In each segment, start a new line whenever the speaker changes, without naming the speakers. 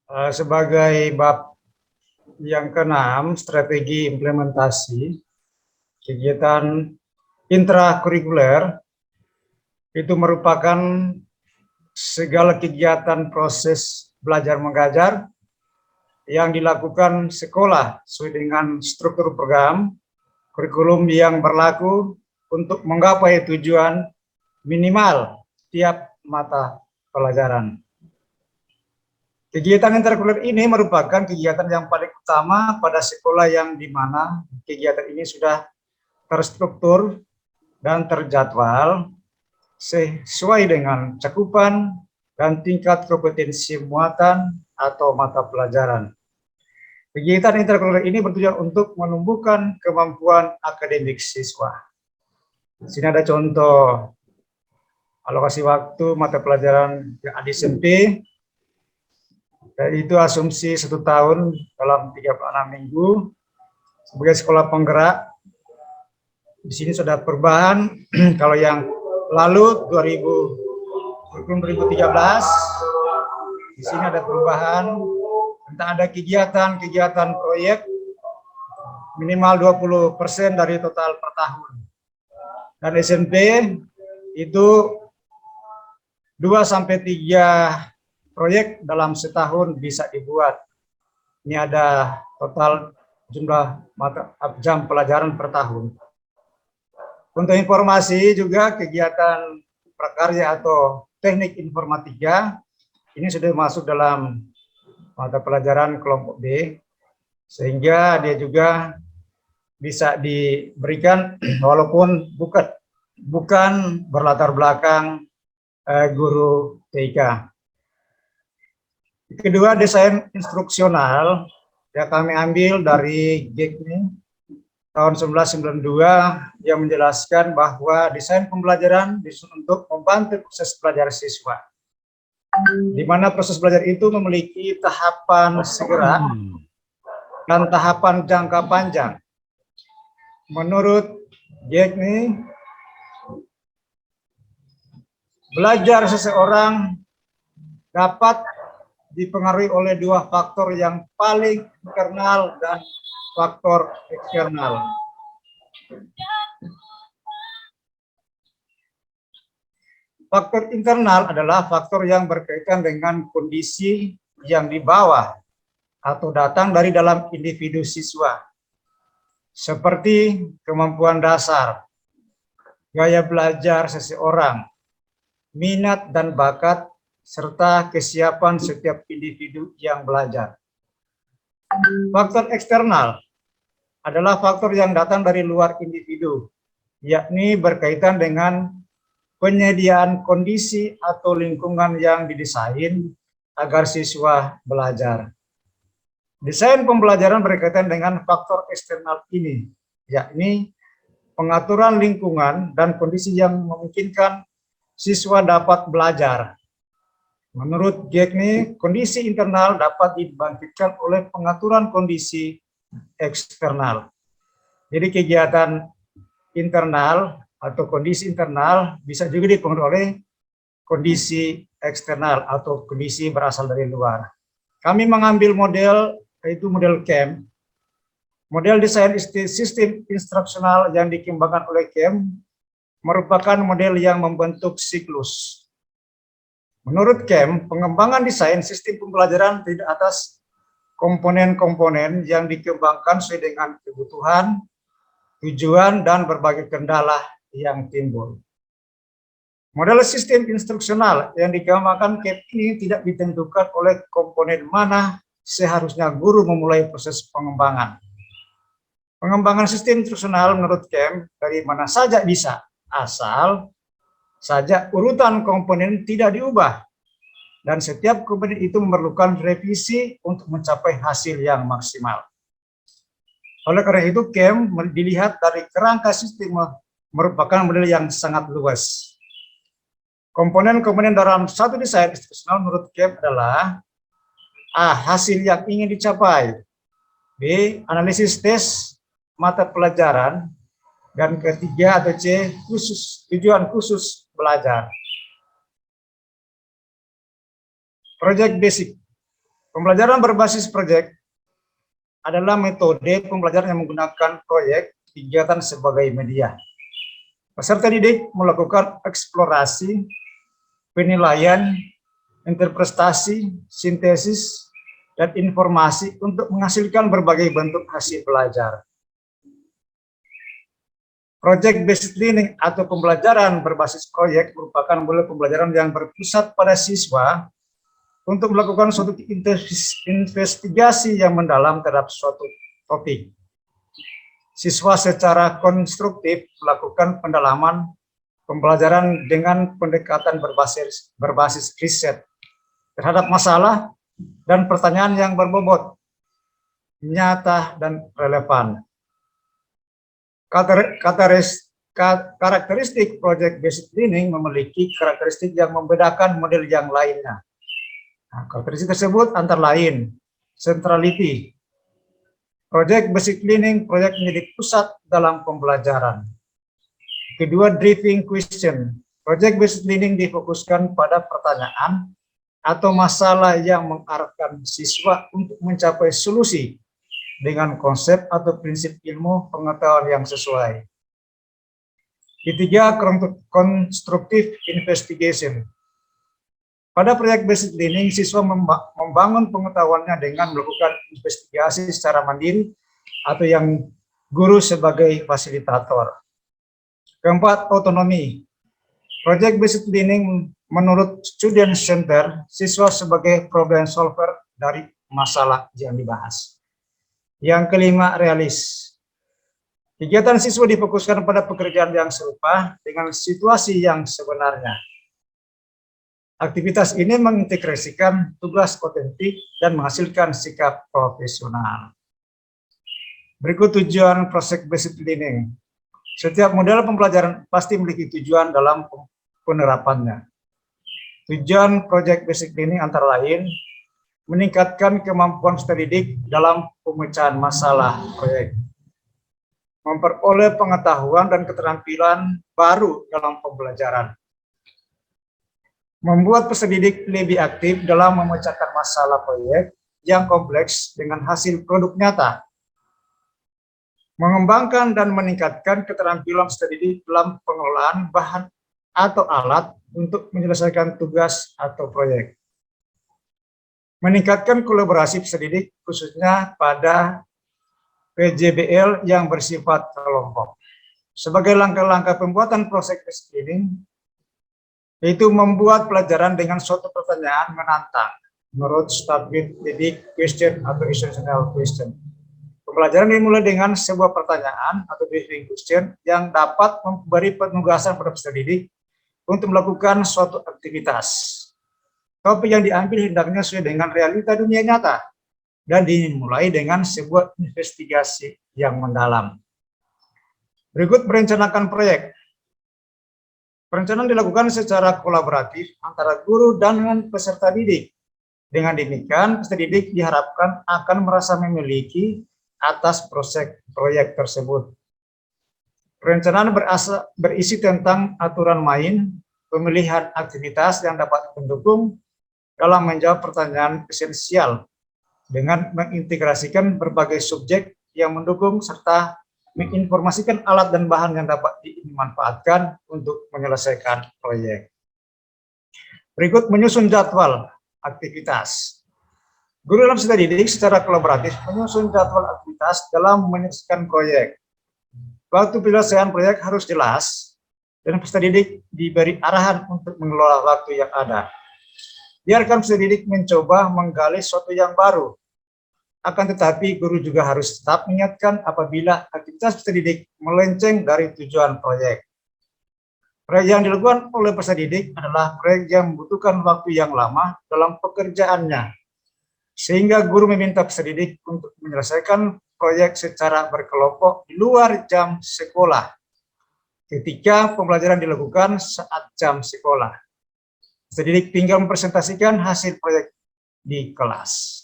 Sebagai bab yang keenam, strategi implementasi kegiatan intrakurikuler itu merupakan segala kegiatan proses belajar mengajar yang dilakukan sekolah sesuai dengan struktur program kurikulum yang berlaku untuk menggapai tujuan minimal tiap mata pelajaran. Kegiatan interkurikuler ini merupakan kegiatan yang paling utama pada sekolah yang di mana kegiatan ini sudah terstruktur dan terjadwal sesuai dengan cakupan dan tingkat kompetensi muatan atau mata pelajaran. Kegiatan interkurikuler ini bertujuan untuk menumbuhkan kemampuan akademik siswa. Di sini ada contoh alokasi waktu mata pelajaran yang SMP, itu asumsi 1 tahun dalam 36 minggu. Sebagai sekolah penggerak, di sini sudah perubahan. Kalau yang lalu 2013, di sini ada perubahan tentang ada kegiatan proyek minimal 20% dari total per tahun. Dan SMP itu 2 sampai 3 proyek dalam setahun bisa dibuat. Ini ada total jumlah jam pelajaran per tahun. Untuk informasi juga kegiatan prakarya atau teknik informatika ini sudah masuk dalam mata pelajaran kelompok B, sehingga dia juga bisa diberikan walaupun bukan berlatar belakang guru TIK. Kedua, desain instruksional yang kami ambil dari GEKNI tahun 1992 yang menjelaskan bahwa desain pembelajaran untuk membantu proses belajar siswa, di mana proses belajar itu memiliki tahapan segera dan tahapan jangka panjang. Menurut GEKNI, belajar seseorang dapat dipengaruhi oleh 2 faktor yang paling internal dan faktor eksternal. Faktor internal adalah faktor yang berkaitan dengan kondisi yang di bawah atau datang dari dalam individu siswa, seperti kemampuan dasar, gaya belajar seseorang, minat dan bakat, serta kesiapan setiap individu yang belajar. Faktor eksternal adalah faktor yang datang dari luar individu, yakni berkaitan dengan penyediaan kondisi atau lingkungan yang didesain agar siswa belajar. Desain pembelajaran berkaitan dengan faktor eksternal ini, yakni pengaturan lingkungan dan kondisi yang memungkinkan siswa dapat belajar. Menurut GEKNI, kondisi internal dapat dibangkitkan oleh pengaturan kondisi eksternal. Jadi kegiatan internal atau kondisi internal bisa juga dipengaruhi oleh kondisi eksternal atau kondisi berasal dari luar. Kami mengambil model, yaitu model CAM, model desain sistem instruksional yang dikembangkan oleh CAM, merupakan model yang membentuk siklus. Menurut CAM, pengembangan desain sistem pembelajaran terdiri atas komponen-komponen yang dikembangkan sesuai dengan kebutuhan, tujuan, dan berbagai kendala yang timbul. Model sistem instruksional yang dikembangkan CAM ini tidak ditentukan oleh komponen mana seharusnya guru memulai proses pengembangan. Pengembangan sistem instruksional menurut CAM dari mana saja bisa, asal saja urutan komponen tidak diubah, dan setiap komponen itu memerlukan revisi untuk mencapai hasil yang maksimal. Oleh karena itu, CAM dilihat dari kerangka sistem merupakan model yang sangat luas. Komponen-komponen dalam satu desain instruksional menurut CAM adalah A. Hasil yang ingin dicapai, B. Analisis tes mata pelajaran, dan ketiga atau C. Tujuan khusus belajar. Project basic. Pembelajaran berbasis proyek adalah metode pembelajaran yang menggunakan proyek kegiatan sebagai media. Peserta didik melakukan eksplorasi, penilaian, interpretasi, sintesis, dan informasi untuk menghasilkan berbagai bentuk hasil belajar. Project based learning atau pembelajaran berbasis proyek merupakan model pembelajaran yang berpusat pada siswa untuk melakukan suatu investigasi yang mendalam terhadap suatu topik. Siswa secara konstruktif melakukan pendalaman pembelajaran dengan pendekatan berbasis riset terhadap masalah dan pertanyaan yang berbobot, nyata, dan relevan. Karakteristik project based learning memiliki karakteristik yang membedakan model yang lainnya. Nah, karakteristik tersebut antara lain centrality. Project based learning proyek menjadi pusat dalam pembelajaran. Kedua, driving question. Project based learning difokuskan pada pertanyaan atau masalah yang mengarahkan siswa untuk mencapai solusi dengan konsep atau prinsip ilmu pengetahuan yang sesuai. Ketiga, constructive investigation. Pada proyek based learning, siswa membangun pengetahuannya dengan melakukan investigasi secara mandiri atau yang guru sebagai fasilitator. Keempat, otonomi. Project based learning menurut student center, siswa sebagai problem solver dari masalah yang dibahas. Yang kelima, realis. Kegiatan siswa difokuskan pada pekerjaan yang serupa dengan situasi yang sebenarnya. Aktivitas ini mengintegrasikan tugas otentik dan menghasilkan sikap profesional. Berikut tujuan project based learning. Setiap model pembelajaran pasti memiliki tujuan dalam penerapannya. Tujuan project based learning antara lain meningkatkan kemampuan peserta didik dalam pemecahan masalah proyek, memperoleh pengetahuan dan keterampilan baru dalam pembelajaran, membuat peserta didik lebih aktif dalam memecahkan masalah proyek yang kompleks dengan hasil produk nyata, mengembangkan dan meningkatkan keterampilan peserta didik dalam pengelolaan bahan atau alat untuk menyelesaikan tugas atau proyek, meningkatkan kolaborasi peserta didik khususnya pada PJBL yang bersifat kelompok. Sebagai langkah-langkah pembuatan project based learning, yaitu membuat pelajaran dengan suatu pertanyaan menantang menurut start with didik question atau essential question. Pembelajaran dimulai dengan sebuah pertanyaan atau briefing question yang dapat memberi penugasan pada peserta didik untuk melakukan suatu aktivitas. Topik yang diambil hendaknya sesuai dengan realita dunia nyata dan dimulai dengan sebuah investigasi yang mendalam. Berikut merencanakan proyek. Perencanaan dilakukan secara kolaboratif antara guru dan peserta didik. Dengan demikian, peserta didik diharapkan akan merasa memiliki atas proyek tersebut. Perencanaan berisi tentang aturan main, pemilihan aktivitas yang dapat mendukung dalam menjawab pertanyaan esensial dengan mengintegrasikan berbagai subjek yang mendukung serta menginformasikan alat dan bahan yang dapat dimanfaatkan untuk menyelesaikan proyek. Berikut menyusun jadwal aktivitas. Guru dalam peserta didik secara kolaboratif menyusun jadwal aktivitas dalam menyelesaikan proyek. Waktu penyelesaian proyek harus jelas dan peserta didik diberi arahan untuk mengelola waktu yang ada. Biarkan peserta didik mencoba menggali sesuatu yang baru. Akan tetapi guru juga harus tetap mengingatkan apabila aktivitas peserta didik melenceng dari tujuan proyek. Proyek yang dilakukan oleh peserta didik adalah proyek yang membutuhkan waktu yang lama dalam pekerjaannya, sehingga guru meminta peserta didik untuk menyelesaikan proyek secara berkelompok di luar jam sekolah ketika pembelajaran dilakukan saat jam sekolah. Peserta didik tinggal mempresentasikan hasil proyek di kelas.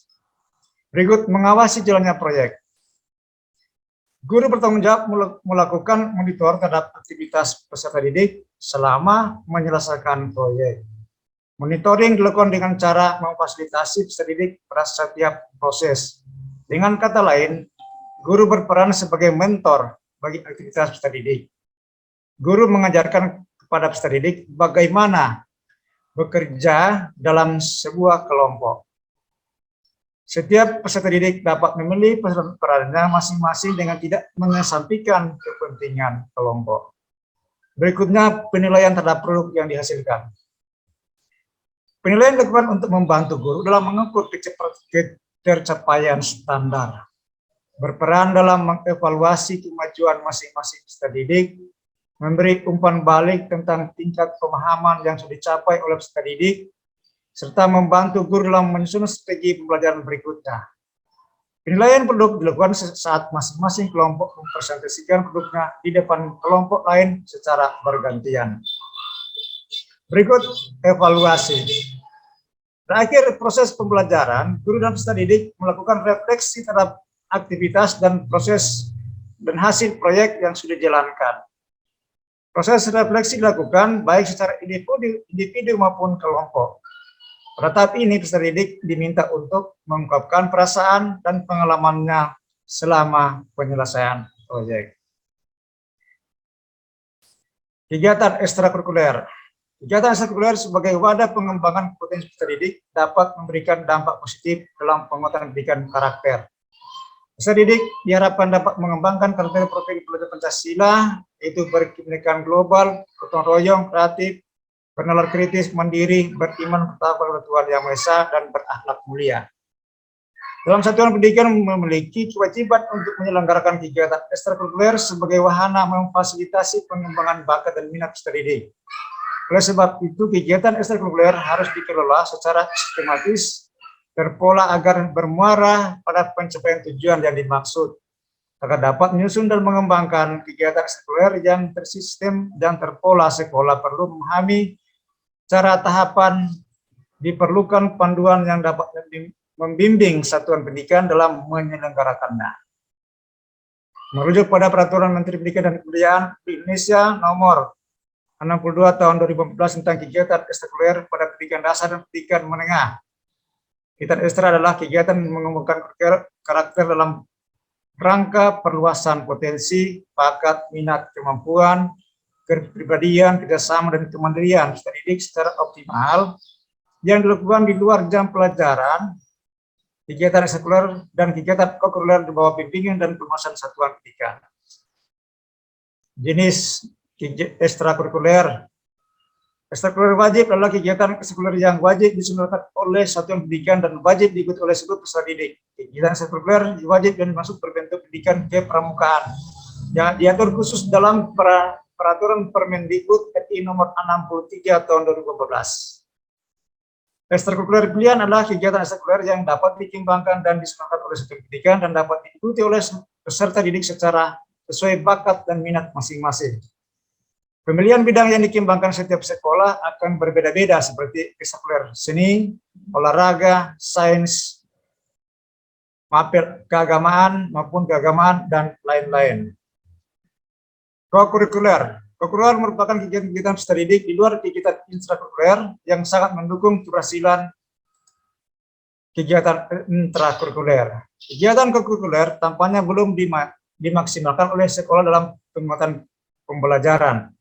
Berikut mengawasi jalannya proyek. Guru bertanggung jawab melakukan monitor terhadap aktivitas peserta didik selama menyelesaikan proyek. Monitoring dilakukan dengan cara memfasilitasi peserta didik pada setiap proses. Dengan kata lain, guru berperan sebagai mentor bagi aktivitas peserta didik. Guru mengajarkan kepada peserta didik bagaimana bekerja dalam sebuah kelompok. Setiap peserta didik dapat memilih perannya masing-masing dengan tidak mengesampingkan kepentingan kelompok. Berikutnya, penilaian terhadap produk yang dihasilkan. Penilaian dilakukan untuk membantu guru dalam mengukur ketercapaian standar, berperan dalam mengevaluasi kemajuan masing-masing peserta didik, memberi umpan balik tentang tingkat pemahaman yang sudah dicapai oleh peserta didik, serta membantu guru dalam menyusun strategi pembelajaran berikutnya. Penilaian produk dilakukan saat masing-masing kelompok mempresentasikan produknya di depan kelompok lain secara bergantian. Berikut evaluasi. Terakhir, proses pembelajaran, guru dan peserta didik melakukan refleksi terhadap aktivitas dan proses dan hasil proyek yang sudah dijalankan. Proses refleksi dilakukan baik secara individu maupun kelompok. Pada tahap ini, peserta didik diminta untuk mengungkapkan perasaan dan pengalamannya selama penyelesaian proyek. Kegiatan ekstrakurikuler. Kegiatan ekstrakurikuler sebagai wadah pengembangan potensi peserta didik dapat memberikan dampak positif dalam penguatan pendidikan karakter. Peserta didik diharapkan dapat mengembangkan karakter profil pelajar Pancasila, yaitu berkebinekaan global, gotong royong, kreatif, bernalar kritis, mandiri, beriman kepada Tuhan Yang Maha Esa, dan berakhlak mulia. Dalam satuan pendidikan memiliki kewajiban untuk menyelenggarakan kegiatan ekstrakurikuler sebagai wahana memfasilitasi pengembangan bakat dan minat peserta didik. Oleh sebab itu, kegiatan ekstrakurikuler harus dikelola secara sistematis, terpola agar bermuara pada pencapaian tujuan yang dimaksud, agar dapat menyusun dan mengembangkan kegiatan ekstrakurikuler yang tersistem dan terpola. Sekolah perlu memahami cara tahapan, diperlukan panduan yang dapat membimbing satuan pendidikan dalam menyelenggarakannya. Merujuk pada Peraturan Menteri Pendidikan dan Kebudayaan Indonesia Nomor 62 Tahun 2014 tentang kegiatan ekstrakurikuler pada pendidikan dasar dan pendidikan menengah. Kegiatan ekstra adalah kegiatan mengembangkan karakter dalam rangka perluasan potensi, bakat, minat, kemampuan, kepribadian, kerjasama, dan kemandirian peserta didik secara optimal yang dilakukan di luar jam pelajaran, kegiatan ekstrakurikuler, dan kegiatan kokurikuler di bawah bimbingan dan penguasaan satuan pendidikan. Jenis ekstrakurikuler. Ekstrakurikuler wajib adalah kegiatan ekstrakurikuler yang wajib diselenggarakan oleh satuan pendidikan dan wajib diikuti oleh seluruh peserta didik. Kegiatan ekstrakurikuler wajib dan masuk berbentuk pendidikan kepramukaan yang diatur khusus dalam Peraturan Permendikbud RI Nomor 63 Tahun 2014. Ekstrakurikuler pilihan adalah kegiatan ekstrakurikuler yang dapat dikembangkan dan diselenggarakan oleh satuan pendidikan dan dapat diikuti oleh peserta didik secara sesuai bakat dan minat masing-masing. Pemilihan bidang yang dikembangkan setiap sekolah akan berbeda-beda seperti ekstrakurikuler seni, olahraga, sains, keagamaan maupun keagamaan, dan lain-lain. Kokurikuler. Kokurikuler merupakan kegiatan-kegiatan peserta didik di luar kegiatan intrakurikuler yang sangat mendukung keberhasilan kegiatan intrakurikuler. Kegiatan kokurikuler tampaknya belum dimaksimalkan oleh sekolah dalam penguatan pembelajaran.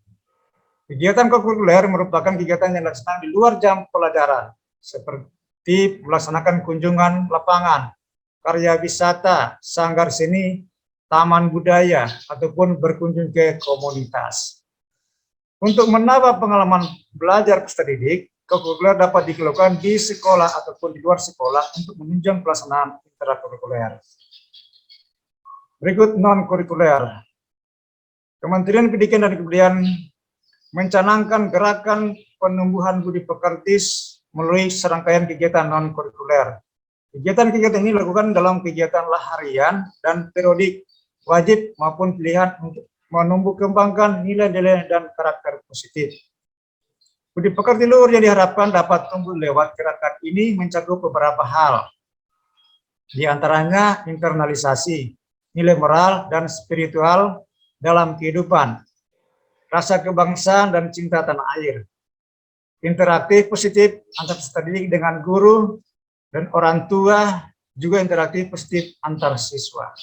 Kegiatan kokurikuler merupakan kegiatan yang dilaksanakan di luar jam pelajaran, seperti melaksanakan kunjungan lapangan, karya wisata, sanggar seni, taman budaya, ataupun berkunjung ke komunitas. Untuk menambah pengalaman belajar peserta didik, kokurikuler dapat dilakukan di sekolah ataupun di luar sekolah untuk menunjang pelaksanaan intrakurikuler. Berikut non-kurikuler. Kementerian Pendidikan dan Kebudayaan mencanangkan gerakan penumbuhan budi pekerti melalui serangkaian kegiatan non-kurikuler. Kegiatan-kegiatan ini dilakukan dalam kegiatan harian dan periodik, wajib maupun pilihan untuk menumbuh kembangkan nilai-nilai dan karakter positif. Budi pekerti luhur yang diharapkan dapat tumbuh lewat gerakan ini mencakup beberapa hal. Di antaranya internalisasi nilai moral dan spiritual dalam kehidupan, rasa kebangsaan dan cinta tanah air, interaktif positif antar peserta didik dengan guru dan orang tua, juga interaktif positif antar siswa.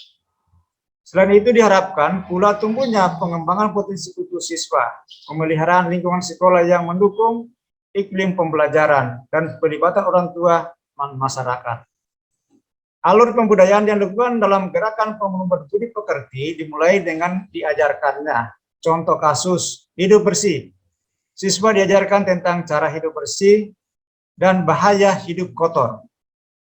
Selain itu diharapkan pula tumbuhnya pengembangan potensi kultur siswa, pemeliharaan lingkungan sekolah yang mendukung iklim pembelajaran, dan pelibatan orang tua dan masyarakat. Alur pembudayaan yang dilakukan dalam gerakan pembangunan budi pekerti dimulai dengan diajarkannya contoh kasus hidup bersih. Siswa diajarkan tentang cara hidup bersih dan bahaya hidup kotor.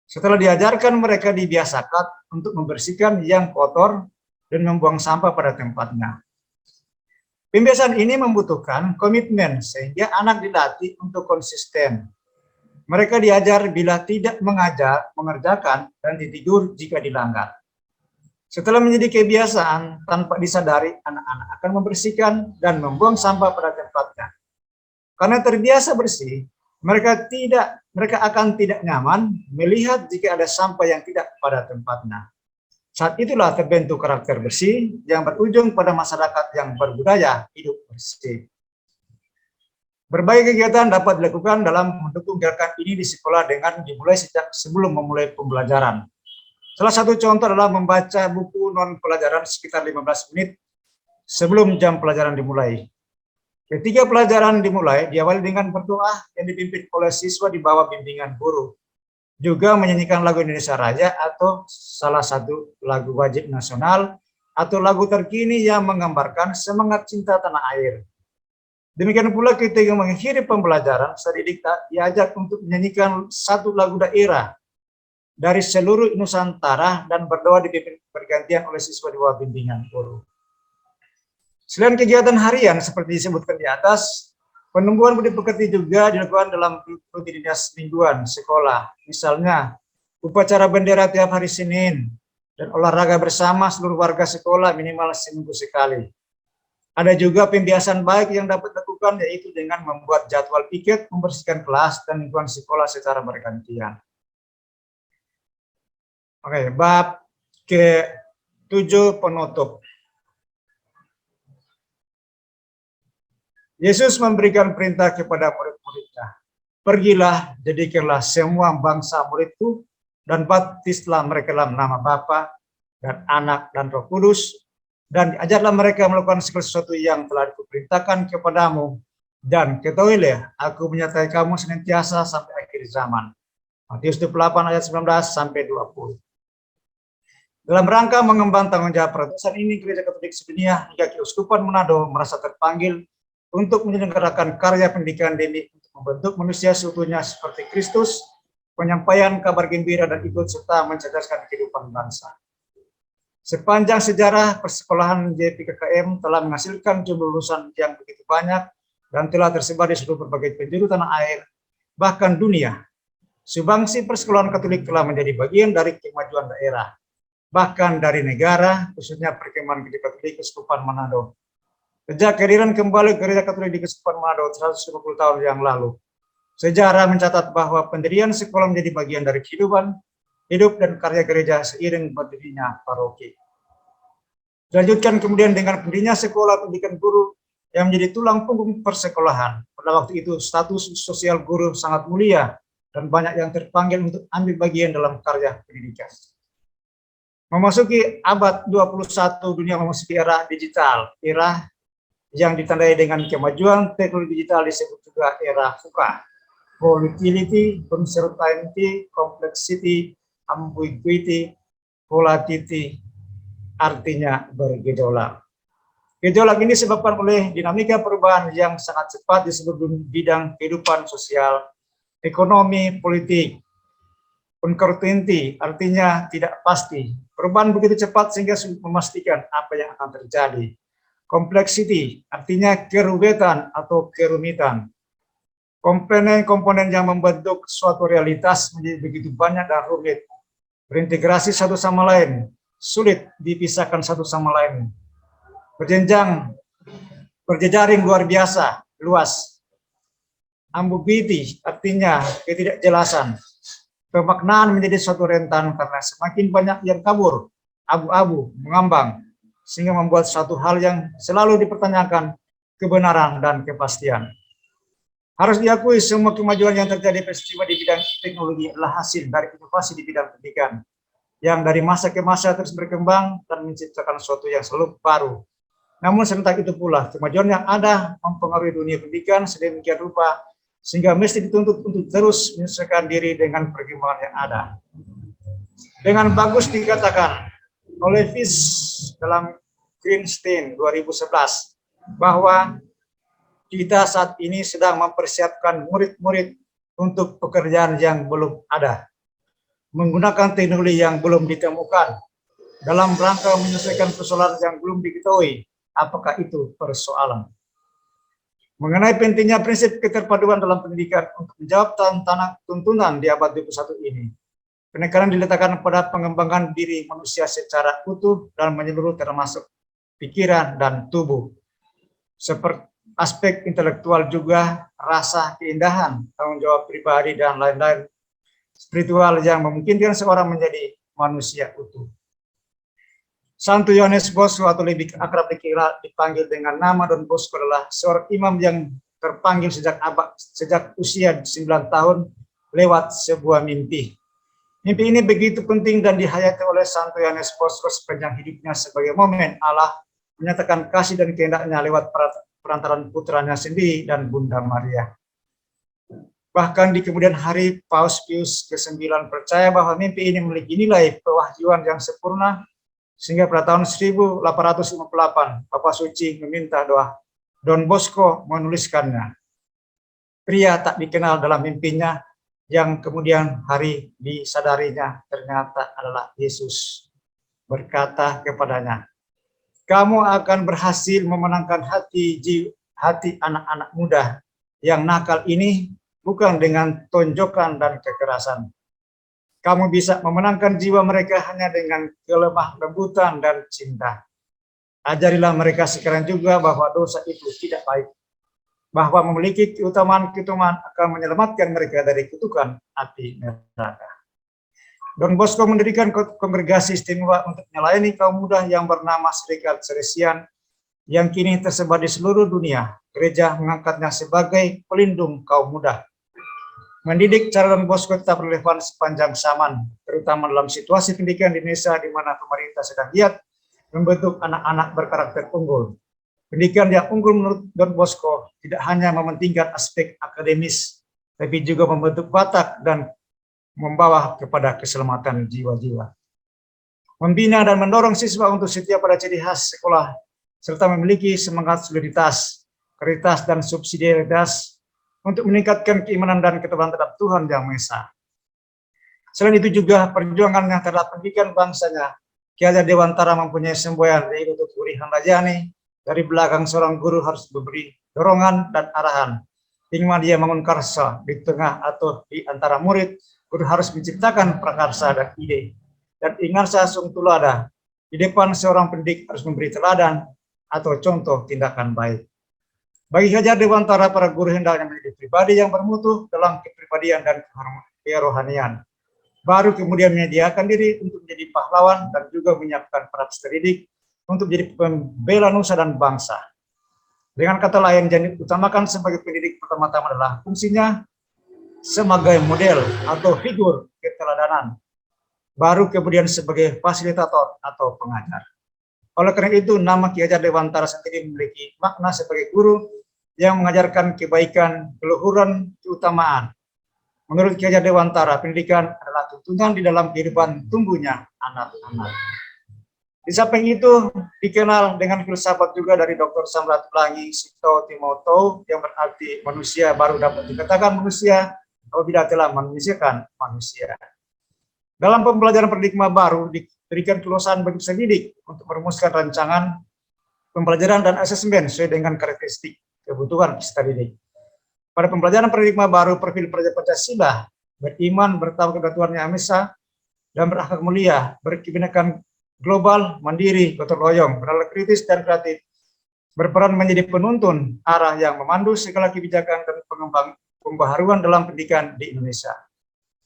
Setelah diajarkan, mereka dibiasakan untuk membersihkan yang kotor dan membuang sampah pada tempatnya. Pembiasaan ini membutuhkan komitmen sehingga anak dilatih untuk konsisten. Mereka diajar bila tidak mengerjakan dan ditidur jika dilanggar. Setelah menjadi kebiasaan, tanpa disadari anak-anak akan membersihkan dan membuang sampah pada tempatnya. Karena terbiasa bersih, mereka akan tidak nyaman melihat jika ada sampah yang tidak pada tempatnya. Saat itulah terbentuk karakter bersih yang berujung pada masyarakat yang berbudaya hidup bersih. Berbagai kegiatan dapat dilakukan dalam mendukung gerakan ini di sekolah dengan dimulai sejak sebelum memulai pembelajaran. Salah satu contoh adalah membaca buku non-pelajaran sekitar 15 menit sebelum jam pelajaran dimulai. Ketika pelajaran dimulai, diawali dengan berdoa yang dipimpin oleh siswa di bawah bimbingan guru. Juga menyanyikan lagu Indonesia Raya atau salah satu lagu wajib nasional atau lagu terkini yang menggambarkan semangat cinta tanah air. Demikian pula ketika mengakhiri pembelajaran, peserta didik diajak untuk menyanyikan satu lagu daerah dari seluruh Nusantara dan berdoa dipimpin bergantian oleh siswa di bawah bimbingan guru. Selain kegiatan harian seperti disebutkan di atas, penumbuhan budi pekerti juga dilakukan dalam rutinitas mingguan sekolah. Misalnya, upacara bendera tiap hari Senin dan olahraga bersama seluruh warga sekolah minimal seminggu sekali. Ada juga pembiasaan baik yang dapat dilakukan, yaitu dengan membuat jadwal piket, membersihkan kelas dan lingkungan sekolah secara bergantian. Oke, bab ke-7 penutup. Yesus memberikan perintah kepada murid-muridnya, pergilah, jadikanlah semua bangsa muridku, dan baptislah mereka dalam nama Bapa dan Anak dan Roh Kudus, dan ajarlah mereka melakukan segala sesuatu yang telah kuperintahkan kepadamu, dan ketahuilah aku menyertai kamu senantiasa sampai akhir zaman. Matius 28 ayat 19 sampai 20. Dalam rangka mengembang tanggung jawab peratusan ini, Gereja Katolik sedunia hingga Keuskupan Manado merasa terpanggil untuk menyelenggarakan karya pendidikan dini untuk membentuk manusia seutuhnya seperti Kristus, penyampaian kabar gembira dan ikut serta mencerdaskan kehidupan bangsa. Sepanjang sejarah persekolahan JPKKM telah menghasilkan jumlah lulusan yang begitu banyak dan telah tersebar di seluruh berbagai penjuru tanah air, bahkan dunia. Sumbangsi persekolahan Katolik telah menjadi bagian dari kemajuan daerah, bahkan dari negara, khususnya perkemahan Gereja Katolik Keuskupan Manado. Sejak kehadiran kembali Gereja Katolik di Keuskupan Manado 150 tahun yang lalu, sejarah mencatat bahwa pendirian sekolah menjadi bagian dari kehidupan hidup dan karya gereja seiring berdirinya paroki. Dilanjutkan kemudian dengan pendirinya sekolah pendidikan guru yang menjadi tulang punggung persekolahan. Pada waktu itu status sosial guru sangat mulia dan banyak yang terpanggil untuk ambil bagian dalam karya pendidikan. Memasuki abad 21, dunia memasuki era digital, era yang ditandai dengan kemajuan teknologi digital disebut juga era VUCA, volatility, uncertainty, complexity, ambiguity, volatility, artinya bergejolak. Gejolak ini disebabkan oleh dinamika perubahan yang sangat cepat di seluruh bidang kehidupan sosial, ekonomi, politik. Uncertainty artinya tidak pasti. Perubahan begitu cepat sehingga sulit memastikan apa yang akan terjadi. Complexity artinya kerumitan atau kerumitan. Komponen-komponen yang membentuk suatu realitas menjadi begitu banyak dan rumit, berintegrasi satu sama lain, sulit dipisahkan satu sama lain, berjejaring luar biasa, luas. Ambiguity artinya ketidakjelasan, pemaknaan menjadi suatu rentan karena semakin banyak yang kabur, abu-abu, mengambang, sehingga membuat suatu hal yang selalu dipertanyakan kebenaran dan kepastian. Harus diakui semua kemajuan yang terjadi peristiwa di bidang teknologi adalah hasil dari inovasi di bidang pendidikan yang dari masa ke masa terus berkembang dan menciptakan sesuatu yang selalu baru. Namun serentak itu pula kemajuan yang ada mempengaruhi dunia pendidikan sedemikian rupa sehingga mesti dituntut untuk terus menyesuaikan diri dengan perkembangan yang ada. Dengan bagus dikatakan oleh Fish dalam Greenstein 2011 bahwa kita saat ini sedang mempersiapkan murid-murid untuk pekerjaan yang belum ada, menggunakan teknologi yang belum ditemukan, dalam rangka menyelesaikan persoalan yang belum diketahui. Apakah itu persoalan? Mengenai pentingnya prinsip keterpaduan dalam pendidikan untuk menjawab tuntunan di abad 21 ini, penekanan diletakkan pada pengembangan diri manusia secara utuh dan menyeluruh termasuk pikiran dan tubuh. Seperti aspek intelektual juga, rasa, keindahan, tanggung jawab pribadi, dan lain-lain spiritual yang memungkinkan seorang menjadi manusia utuh. Santo Yohanes Bosco atau lebih akrab dipanggil dengan nama Don Bosco adalah seorang imam yang terpanggil sejak usia 9 tahun lewat sebuah mimpi. Mimpi ini begitu penting dan dihayati oleh Santo Yohanes Bosco sepanjang hidupnya sebagai momen Allah menyatakan kasih dan kehendaknya lewat perantaran putranya sendiri dan Bunda Maria. Bahkan di kemudian hari, Paus Pius ke-9 percaya bahwa mimpi ini memiliki nilai pewahyuan yang sempurna, sehingga pada tahun 1858, Papa Suci meminta doa Don Bosco menuliskannya. Pria tak dikenal dalam mimpinya, yang kemudian hari disadarinya ternyata adalah Yesus. Berkata kepadanya, kamu akan berhasil memenangkan hati anak-anak muda yang nakal ini bukan dengan tonjokan dan kekerasan. Kamu bisa memenangkan jiwa mereka hanya dengan kelemah lembutan dan cinta. Ajarilah mereka sekarang juga bahwa dosa itu tidak baik, bahwa memiliki keutamaan-keutamaan akan menyelamatkan mereka dari kutukan api neraka. Don Bosco mendirikan kongregasi istimewa untuk melayani kaum muda yang bernama Serikat Salesian yang kini tersebar di seluruh dunia. Gereja mengangkatnya sebagai pelindung kaum muda. Mendidik cara Don Bosco tetap relevan sepanjang zaman, terutama dalam situasi pendidikan di Indonesia di mana pemerintah sedang giat membentuk anak-anak berkarakter unggul. Pendidikan yang unggul menurut Don Bosco tidak hanya mementingkan aspek akademis, tapi juga membentuk watak dan membawa kepada keselamatan jiwa-jiwa. Membina dan mendorong siswa untuk setia pada ciri khas sekolah, serta memiliki semangat soliditas, karitas, dan subsidiaritas untuk meningkatkan keimanan dan ketaatan terhadap Tuhan Yang Maha Esa. Selain itu juga perjuangannya terhadap pendidikan bangsanya, Ki Hajar Dewantara mempunyai semboyan yaitu untuk Uri Handayani. Dari belakang seorang guru harus memberi dorongan dan arahan. Ingin dia bangun karsa di tengah atau di antara murid, guru harus menciptakan prakarsa dan ide. Dan ingat sung tulada, di depan seorang pendidik harus memberi teladan atau contoh tindakan baik. Bagi Hajar Dewantara, para guru hendaknya menjadi pribadi yang bermutu dalam kepribadian dan kerohanian. Baru kemudian menyediakan diri untuk menjadi pahlawan dan juga menyiapkan para pendidik untuk menjadi pembela nusa dan bangsa. Dengan kata lain, yang diutamakan sebagai pendidik pertama-tama adalah fungsinya sebagai model atau figur keteladanan, baru kemudian sebagai fasilitator atau pengajar. Oleh karena itu, nama Ki Hajar Dewantara sendiri memiliki makna sebagai guru yang mengajarkan kebaikan, keluhuran, keutamaan. Menurut Ki Hajar Dewantara, pendidikan adalah tuntunan di dalam kehidupan tumbuhnya anak-anak. Di samping itu, dikenal dengan filsafat juga dari Dr. Samratulangi Sito Timoto, yang berarti manusia baru dapat dikatakan manusia apabila telah memanusiakan manusia. Dalam pembelajaran paradigma baru diberikan kelulusan bagi peserta didik untuk merumuskan rancangan pembelajaran dan asesmen sesuai dengan karakteristik kebutuhan peserta didik. Pada pembelajaran paradigma baru, profil pelajar Pancasila beriman, bertawakal kepada Tuhan Yang Maha Esa, dan berakhlak mulia, berkebinekaan global, mandiri, gotong royong, bernalar kritis dan kreatif, berperan menjadi penuntun arah yang memandu segala kebijakan dan pembaharuan dalam pendidikan di Indonesia.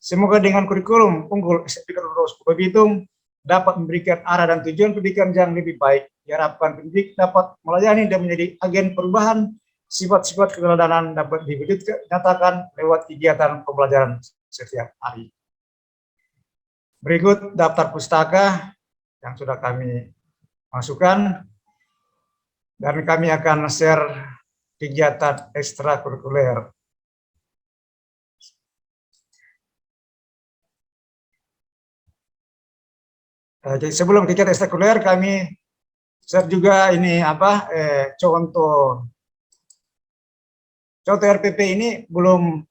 Semoga dengan kurikulum unggul SMP Katolik Bitung dapat memberikan arah dan tujuan pendidikan yang lebih baik. Diharapkan pendidik dapat melayani dan menjadi agen perubahan sifat-sifat keteladanan dapat dinyatakan lewat kegiatan pembelajaran setiap hari. Berikut daftar pustaka yang sudah kami masukkan, dan kami akan share kegiatan ekstrakurikuler. Jadi sebelum kegiatan ekstrakurikuler kami share juga ini contoh RPP ini belum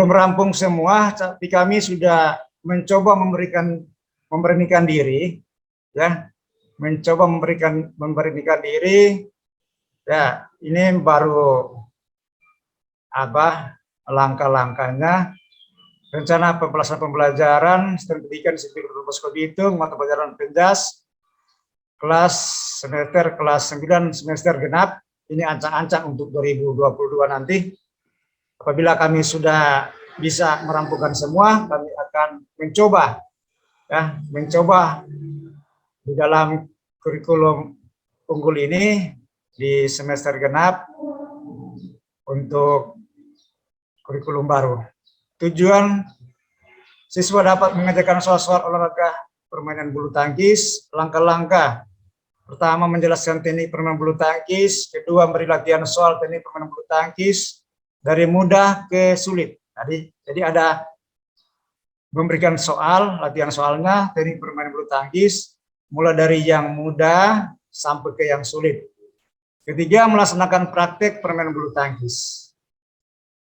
rampung semua, tapi kami sudah mencoba memberanikan diri, ya, mencoba memberanikan diri, ya. Ini baru langkah-langkahnya. Rencana pelaksanaan pembelajaran sistem pendidikan sipil rumus kode hitung mata pelajaran penjas kelas 9 semester genap. Ini ancang-ancang untuk 2022 nanti. Apabila kami sudah bisa merampungkan semua, kami akan mencoba di dalam kurikulum unggul ini di semester genap untuk kurikulum baru. Tujuan siswa dapat mengajarkan soal-soal olahraga permainan bulu tangkis. Langkah-langkah: pertama, menjelaskan teknik permainan bulu tangkis. Kedua, memberi latihan soal teknik permainan bulu tangkis dari mudah ke sulit. Jadi ada memberikan soal, latihan soalnya teknik permainan bulu tangkis, mulai dari yang mudah sampai ke yang sulit. Ketiga, melaksanakan praktek permainan bulu tangkis.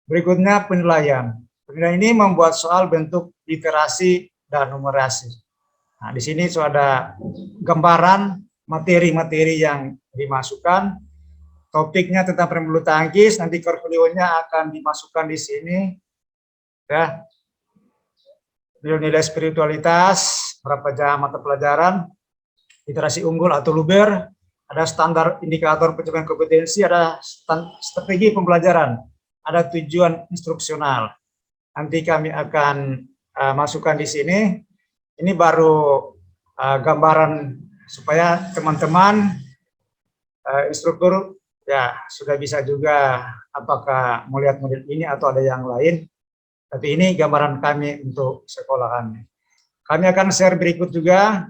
Berikutnya, penilaian. Penilaian ini membuat soal bentuk literasi dan numerasi. Nah, di sini sudah ada gambaran materi-materi yang dimasukkan. Topiknya tentang permainan bulu tangkis, nanti kurikulumnya akan dimasukkan di sini. Ya. Nilai spiritualitas, berapa jam mata pelajaran, literasi unggul atau luber, ada standar indikator pencapaian kompetensi, ada strategi pembelajaran, ada tujuan instruksional. Nanti kami akan masukkan di sini. Ini baru gambaran supaya teman-teman instruktur ya sudah bisa juga apakah melihat model ini atau ada yang lain. Tapi ini gambaran kami untuk sekolah kami. Kami akan share berikut juga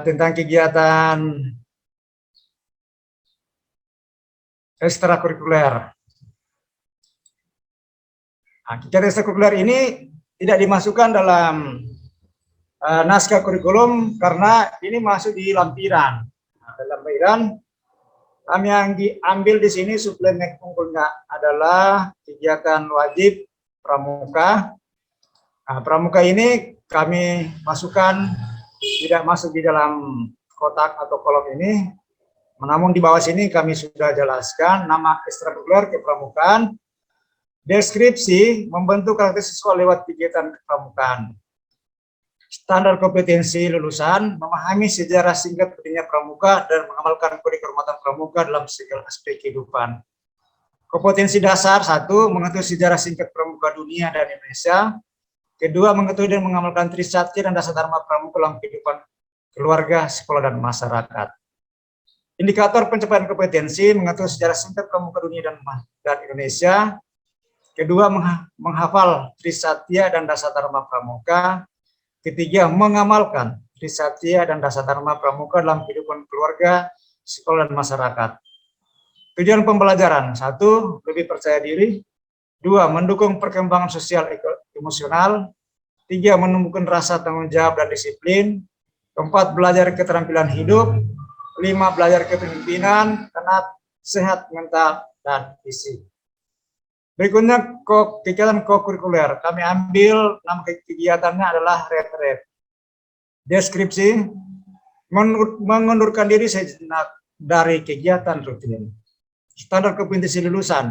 tentang kegiatan ekstrakurikuler. Nah, kegiatan ekstrakurikuler ini tidak dimasukkan dalam naskah kurikulum karena ini masuk di lampiran. Nah, dalam lampiran kami yang diambil di sini suplemen unggulnya adalah kegiatan wajib pramuka. Nah, pramuka ini kami masukkan tidak masuk di dalam kotak atau kolom ini, namun di bawah sini kami sudah jelaskan nama ekstrakurikuler kepramukaan. Deskripsi membentuk karakter siswa lewat kegiatan kepramukaan. Standar kompetensi lulusan, memahami sejarah singkat pentingnya pramuka dan mengamalkan kode kehormatan pramuka dalam segala aspek kehidupan. Kompetensi dasar: 1. Mengetahui sejarah singkat pramuka dunia dan Indonesia. Kedua, mengetahui dan mengamalkan Trisatya dan dasar dharma pramuka dalam kehidupan keluarga, sekolah, dan masyarakat. Indikator pencapaian kompetensi: mengetahui sejarah singkat pramuka dunia dan Indonesia. Kedua, menghafal Trisatya dan dasar dharma pramuka. Ketiga, mengamalkan Trisatya dan dasar dharma pramuka dalam kehidupan keluarga, sekolah, dan masyarakat. Tujuan pembelajaran: 1. Lebih percaya diri. 2. Mendukung perkembangan sosial emosional. 3. Menumbuhkan rasa tanggung jawab dan disiplin. 4. Belajar keterampilan hidup. 5. Belajar kepemimpinan. 6. Sehat mental dan fisik. Berikutnya kegiatan kokurikuler. Kami ambil nama kegiatannya adalah retret. Deskripsi: mengundurkan diri sejenak dari kegiatan rutin. Standar kompetensi lulusan: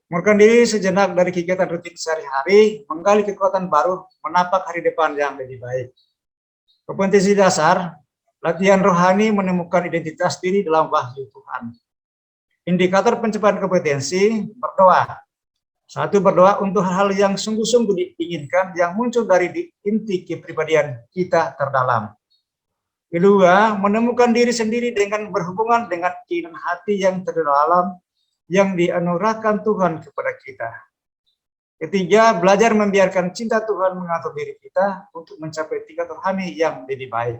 mengundurkan diri sejenak dari kegiatan rutin sehari-hari, menggali kekuatan baru, menapak hari depan yang lebih baik. Kompetensi dasar: latihan rohani, menemukan identitas diri dalam wahyu Tuhan. Indikator pencapaian kompetensi: berdoa. 1. Berdoa untuk hal-hal yang sungguh-sungguh diinginkan yang muncul dari inti kepribadian kita terdalam. Kedua, menemukan diri sendiri dengan berhubungan dengan keinginan hati yang terdalam yang dianugerahkan Tuhan kepada kita. Ketiga, belajar membiarkan cinta Tuhan mengatur diri kita untuk mencapai tingkat rohani yang lebih baik.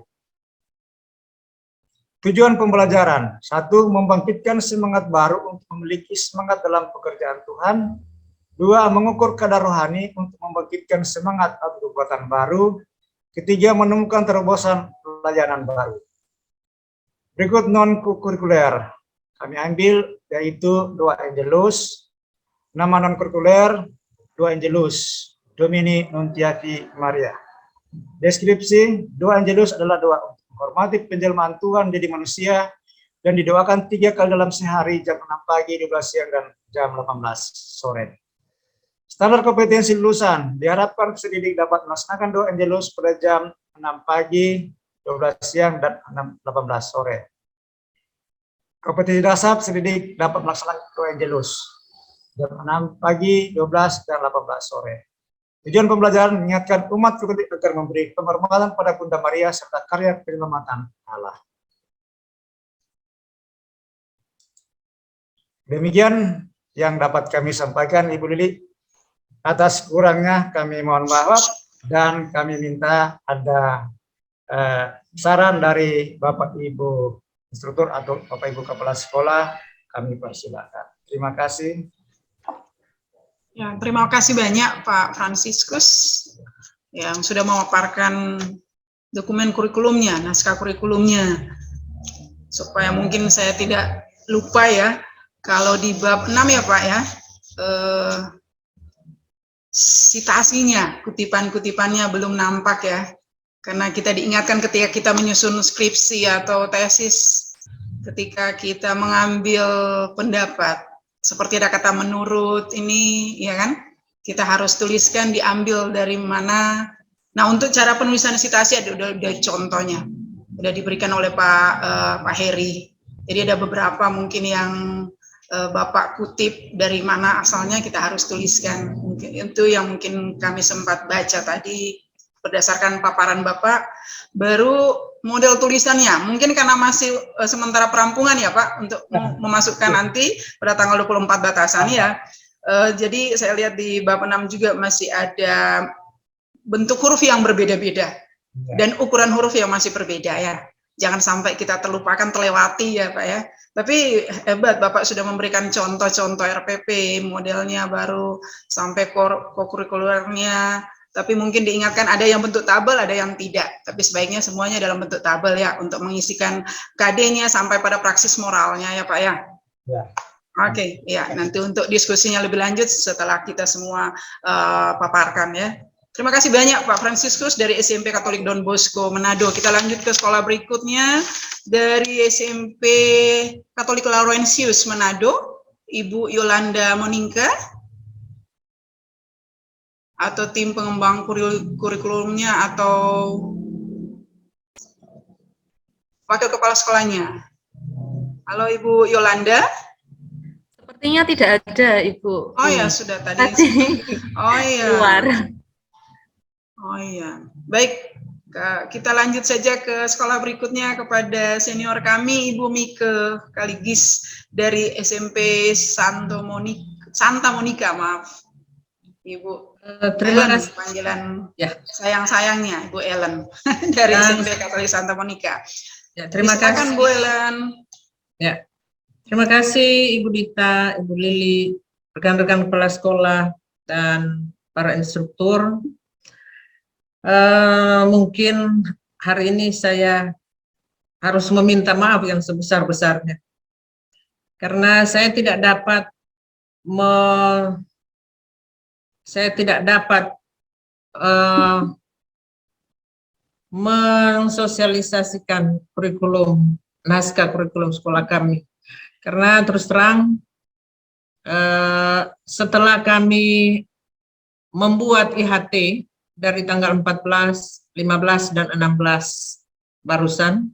Tujuan pembelajaran: 1. Membangkitkan semangat baru untuk memiliki semangat dalam pekerjaan Tuhan. 2. Mengukur kadar rohani untuk membangkitkan semangat atau kekuatan baru. Ketiga, menemukan terobosan pelayanan baru. Berikut non-kurikuler kami ambil, yaitu doa Angelus. Nama non-kurikuler, doa Angelus, Domini Nuntiati Maria. Deskripsi: doa Angelus adalah doa untuk menghormati penjelmaan Tuhan jadi manusia dan didoakan 3 kali dalam sehari, jam 6 pagi, 12 siang, dan jam 18 sore. Standar kompetensi lulusan: diharapkan peserta didik dapat melaksanakan doa Angelus pada jam 6 pagi, 12 siang, dan 18 sore. Kompetensi dasar peserta didik dapat melaksanakan doa Angelus jam 6 pagi, 12, dan 18 sore. Tujuan pembelajaran: mengingatkan umat Katolik agar memberi penghormatan pada Bunda Maria serta karya penyelamatan Allah. Demikian yang dapat kami sampaikan, Ibu Lili. Atas kurangnya kami mohon maaf dan kami minta ada saran dari Bapak Ibu instruktur atau Bapak Ibu kepala sekolah, kami persilakan. Terima kasih.
Ya, terima kasih banyak Pak Fransiskus yang sudah memaparkan dokumen kurikulumnya, naskah kurikulumnya. Supaya mungkin saya tidak lupa ya, kalau di bab 6 ya Pak ya, sitasinya, kutipan-kutipannya belum nampak ya. Karena kita diingatkan ketika kita menyusun skripsi atau tesis, ketika kita mengambil pendapat, seperti ada kata menurut ini, ya kan? Kita harus tuliskan diambil dari mana. Nah, untuk cara penulisan sitasi ada contohnya, udah diberikan oleh Pak Heri. Jadi ada beberapa mungkin yang Bapak kutip dari mana asalnya kita harus tuliskan. Mungkin itu yang mungkin kami sempat baca tadi berdasarkan paparan Bapak. Baru model tulisannya, mungkin karena masih sementara perampungan ya Pak, untuk memasukkan nanti pada tanggal 24 batasan ya. Jadi saya lihat di bab 6 juga masih ada bentuk huruf yang berbeda-beda dan ukuran huruf yang masih berbeda ya. Jangan sampai kita terlupakan, terlewati ya Pak ya. Tapi hebat, Bapak sudah memberikan contoh-contoh RPP, modelnya baru sampai kurikulernya. Tapi mungkin diingatkan ada yang bentuk tabel, ada yang tidak. Tapi sebaiknya semuanya dalam bentuk tabel ya, untuk mengisikan KD-nya sampai pada praksis moralnya ya Pak ya. Ya. Oke, ya nanti untuk diskusinya lebih lanjut setelah kita semua paparkan ya. Terima kasih banyak Pak Fransiskus dari SMP Katolik Don Bosco Manado. Kita lanjut ke sekolah berikutnya dari SMP Katolik Laurentius Manado, Ibu Yolanda Monika. Atau tim pengembang kurikulumnya atau wakil kepala sekolahnya. Halo Ibu Yolanda.
Sepertinya tidak ada Ibu.
Oh ya, sudah tadi. Oh iya.
Keluar.
Oh iya. Baik, kita lanjut saja ke sekolah berikutnya kepada senior kami Ibu Mike Kaligis dari SMP Santa Monica, maaf. Ibu
terima
Ellen,
kasih
panggilan
ya,
sayang-sayangnya Ibu Ellen dari SMP Katolik Santa Monica.
Ya, terima kasih
Bu Ellen.
Ya, terima kasih Ibu Dita, Ibu Lili, rekan-rekan kepala sekolah dan para instruktur. Mungkin hari ini saya harus meminta maaf yang sebesar-besarnya karena saya tidak dapat mensosialisasikan kurikulum, naskah kurikulum sekolah kami. Karena terus terang, setelah kami membuat IHT dari tanggal 14, 15, dan 16 barusan,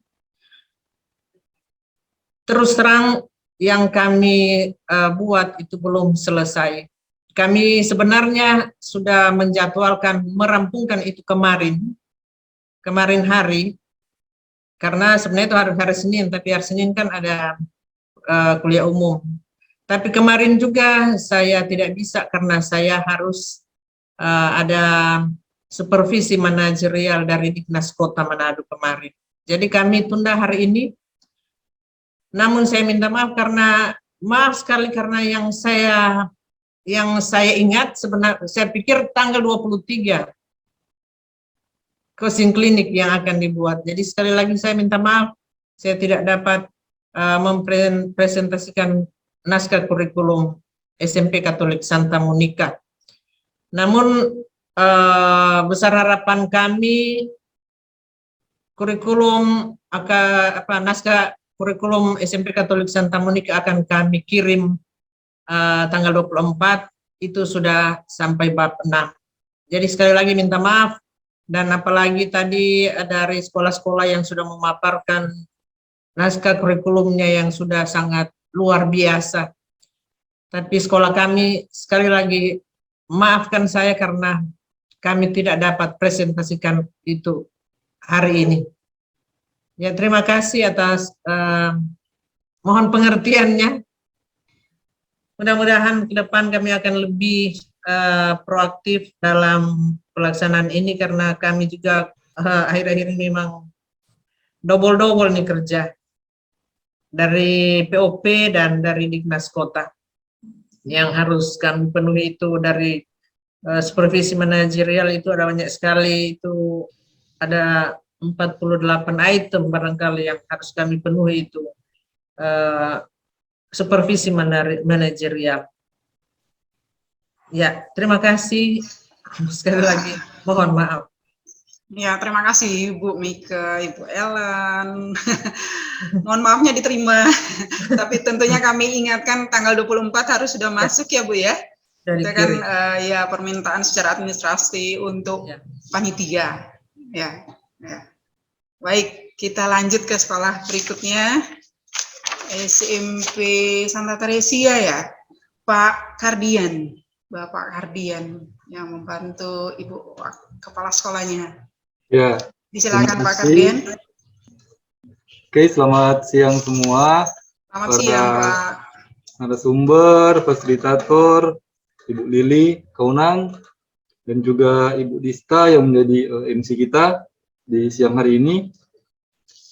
terus terang yang kami buat itu belum selesai. Kami sebenarnya sudah menjadwalkan merampungkan itu kemarin hari, karena sebenarnya itu hari Senin, tapi hari Senin kan ada kuliah umum. Tapi kemarin juga saya tidak bisa karena saya harus ada supervisi manajerial dari Dinas Kota Manado kemarin. Jadi kami tunda hari ini. Namun saya minta maaf sekali karena yang saya ingat sebenarnya saya pikir tanggal 23 coaching klinik yang akan dibuat. Jadi sekali lagi saya minta maaf, saya tidak dapat mempresentasikan naskah kurikulum SMP Katolik Santa Monica. Namun besar harapan kami kurikulum naskah kurikulum SMP Katolik Santa Monica akan kami kirim tanggal 24, itu sudah sampai bab 6. Jadi sekali lagi minta maaf, dan apalagi tadi dari sekolah-sekolah yang sudah memaparkan naskah kurikulumnya yang sudah sangat luar biasa. Tapi sekolah kami sekali lagi maafkan saya karena kami tidak dapat presentasikan itu hari ini. Ya, terima kasih atas mohon pengertiannya. Mudah-mudahan ke depan kami akan lebih proaktif dalam pelaksanaan ini karena kami juga akhir-akhir ini memang double-double nih kerja dari POP dan dari Dinas Kota yang harus kami penuhi itu dari supervisi manajerial itu ada banyak sekali, itu ada 48 item barangkali yang harus kami penuhi itu supervisi manajerial. Ya, terima kasih sekali lagi. Mohon maaf.
Ya, terima kasih Ibu Mika, Ibu Ellen. Mohon maafnya diterima. Tapi tentunya kami ingatkan tanggal 24 harus sudah masuk ya Bu ya. Itu kan ya permintaan secara administrasi untuk panitia. Ya. Baik, kita lanjut ke sekolah berikutnya. SMP Santa Teresia ya. Pak Kardian. Bapak Kardian yang membantu Ibu Kepala Sekolahnya.
Ya.
Disilakan Pak Kardian.
Oke, selamat siang semua.
Selamat siang Pak.
Narasumber, fasilitator, Ibu Lili Kaunang, dan juga Ibu Dista yang menjadi MC kita di siang hari ini.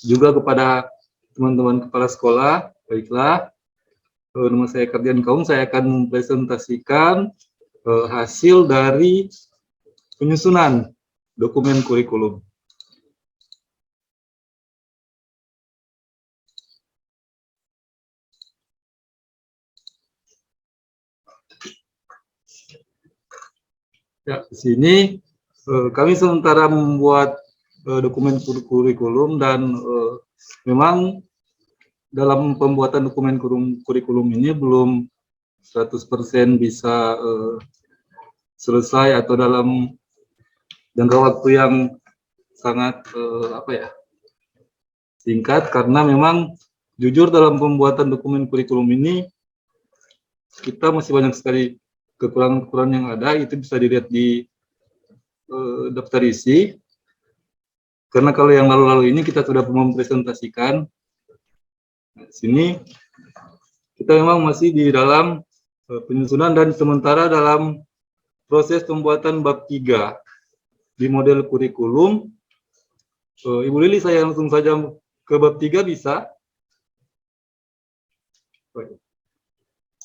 Juga kepada teman-teman kepala sekolah, baiklah. Nama saya Kardian Kaung, saya akan mempresentasikan hasil dari penyusunan dokumen kurikulum. Ya, di sini kami sementara membuat dokumen kurikulum dan memang dalam pembuatan dokumen kurikulum ini belum 100% bisa selesai atau dalam jangka waktu yang sangat singkat, karena memang jujur dalam pembuatan dokumen kurikulum ini kita masih banyak sekali kekurangan-kekurangan yang ada. Itu bisa dilihat di daftar isi, karena kalau yang lalu-lalu ini kita sudah mempresentasikan. Di sini kita memang masih di dalam penyusunan dan sementara dalam proses pembuatan bab 3 di model kurikulum. Ibu Lili, saya langsung saja ke bab 3 bisa?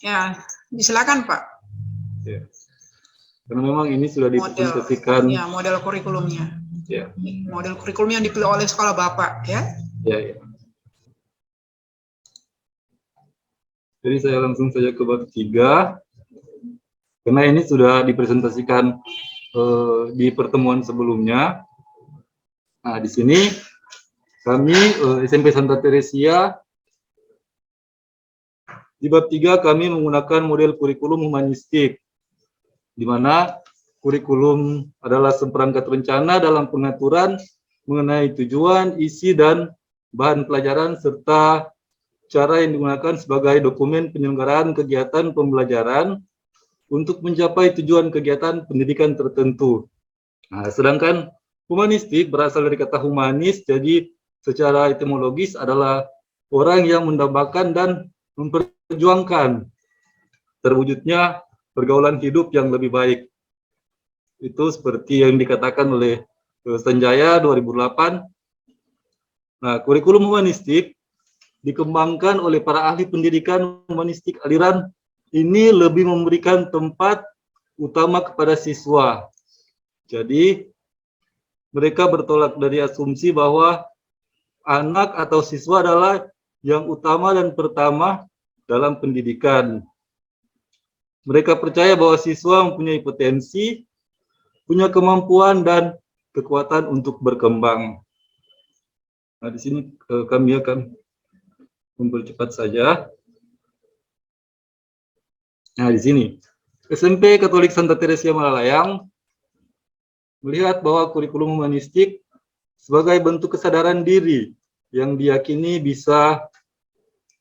Ya, disilakan Pak.
Ya. Karena memang ini sudah dipresentasikan.
Ya, model kurikulumnya.
Ya.
Model kurikulum yang dipilih oleh sekolah Bapak, ya?
Ya. Jadi saya langsung saja ke bab 3. Karena ini sudah dipresentasikan di pertemuan sebelumnya. Nah, di sini kami SMP Santa Teresia di bab 3 kami menggunakan model kurikulum humanistik, di mana kurikulum adalah seperangkat rencana dalam pengaturan mengenai tujuan, isi, dan bahan pelajaran serta cara yang digunakan sebagai dokumen penyelenggaraan kegiatan pembelajaran untuk mencapai tujuan kegiatan pendidikan tertentu. Nah, sedangkan humanistik berasal dari kata humanis, jadi secara etimologis adalah orang yang mendambakan dan memperjuangkan terwujudnya pergaulan hidup yang lebih baik. Itu seperti yang dikatakan oleh Sanjaya 2008. Nah, kurikulum humanistik dikembangkan oleh para ahli pendidikan humanistik aliran ini lebih memberikan tempat utama kepada siswa. Jadi, mereka bertolak dari asumsi bahwa anak atau siswa adalah yang utama dan pertama dalam pendidikan. Mereka percaya bahwa siswa mempunyai potensi, punya kemampuan dan kekuatan untuk berkembang. Nah, di sini kami akan mempercepat saja. Nah, di sini SMP Katolik Santa Teresia Malalayang melihat bahwa kurikulum humanistik sebagai bentuk kesadaran diri yang diyakini bisa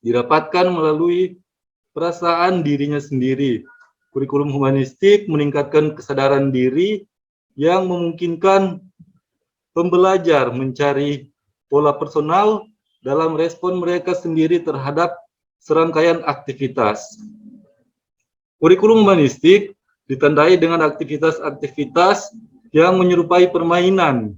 didapatkan melalui perasaan dirinya sendiri. Kurikulum humanistik meningkatkan kesadaran diri yang memungkinkan pembelajar mencari pola personal dalam respon mereka sendiri terhadap serangkaian aktivitas. Kurikulum humanistik ditandai dengan aktivitas-aktivitas yang menyerupai permainan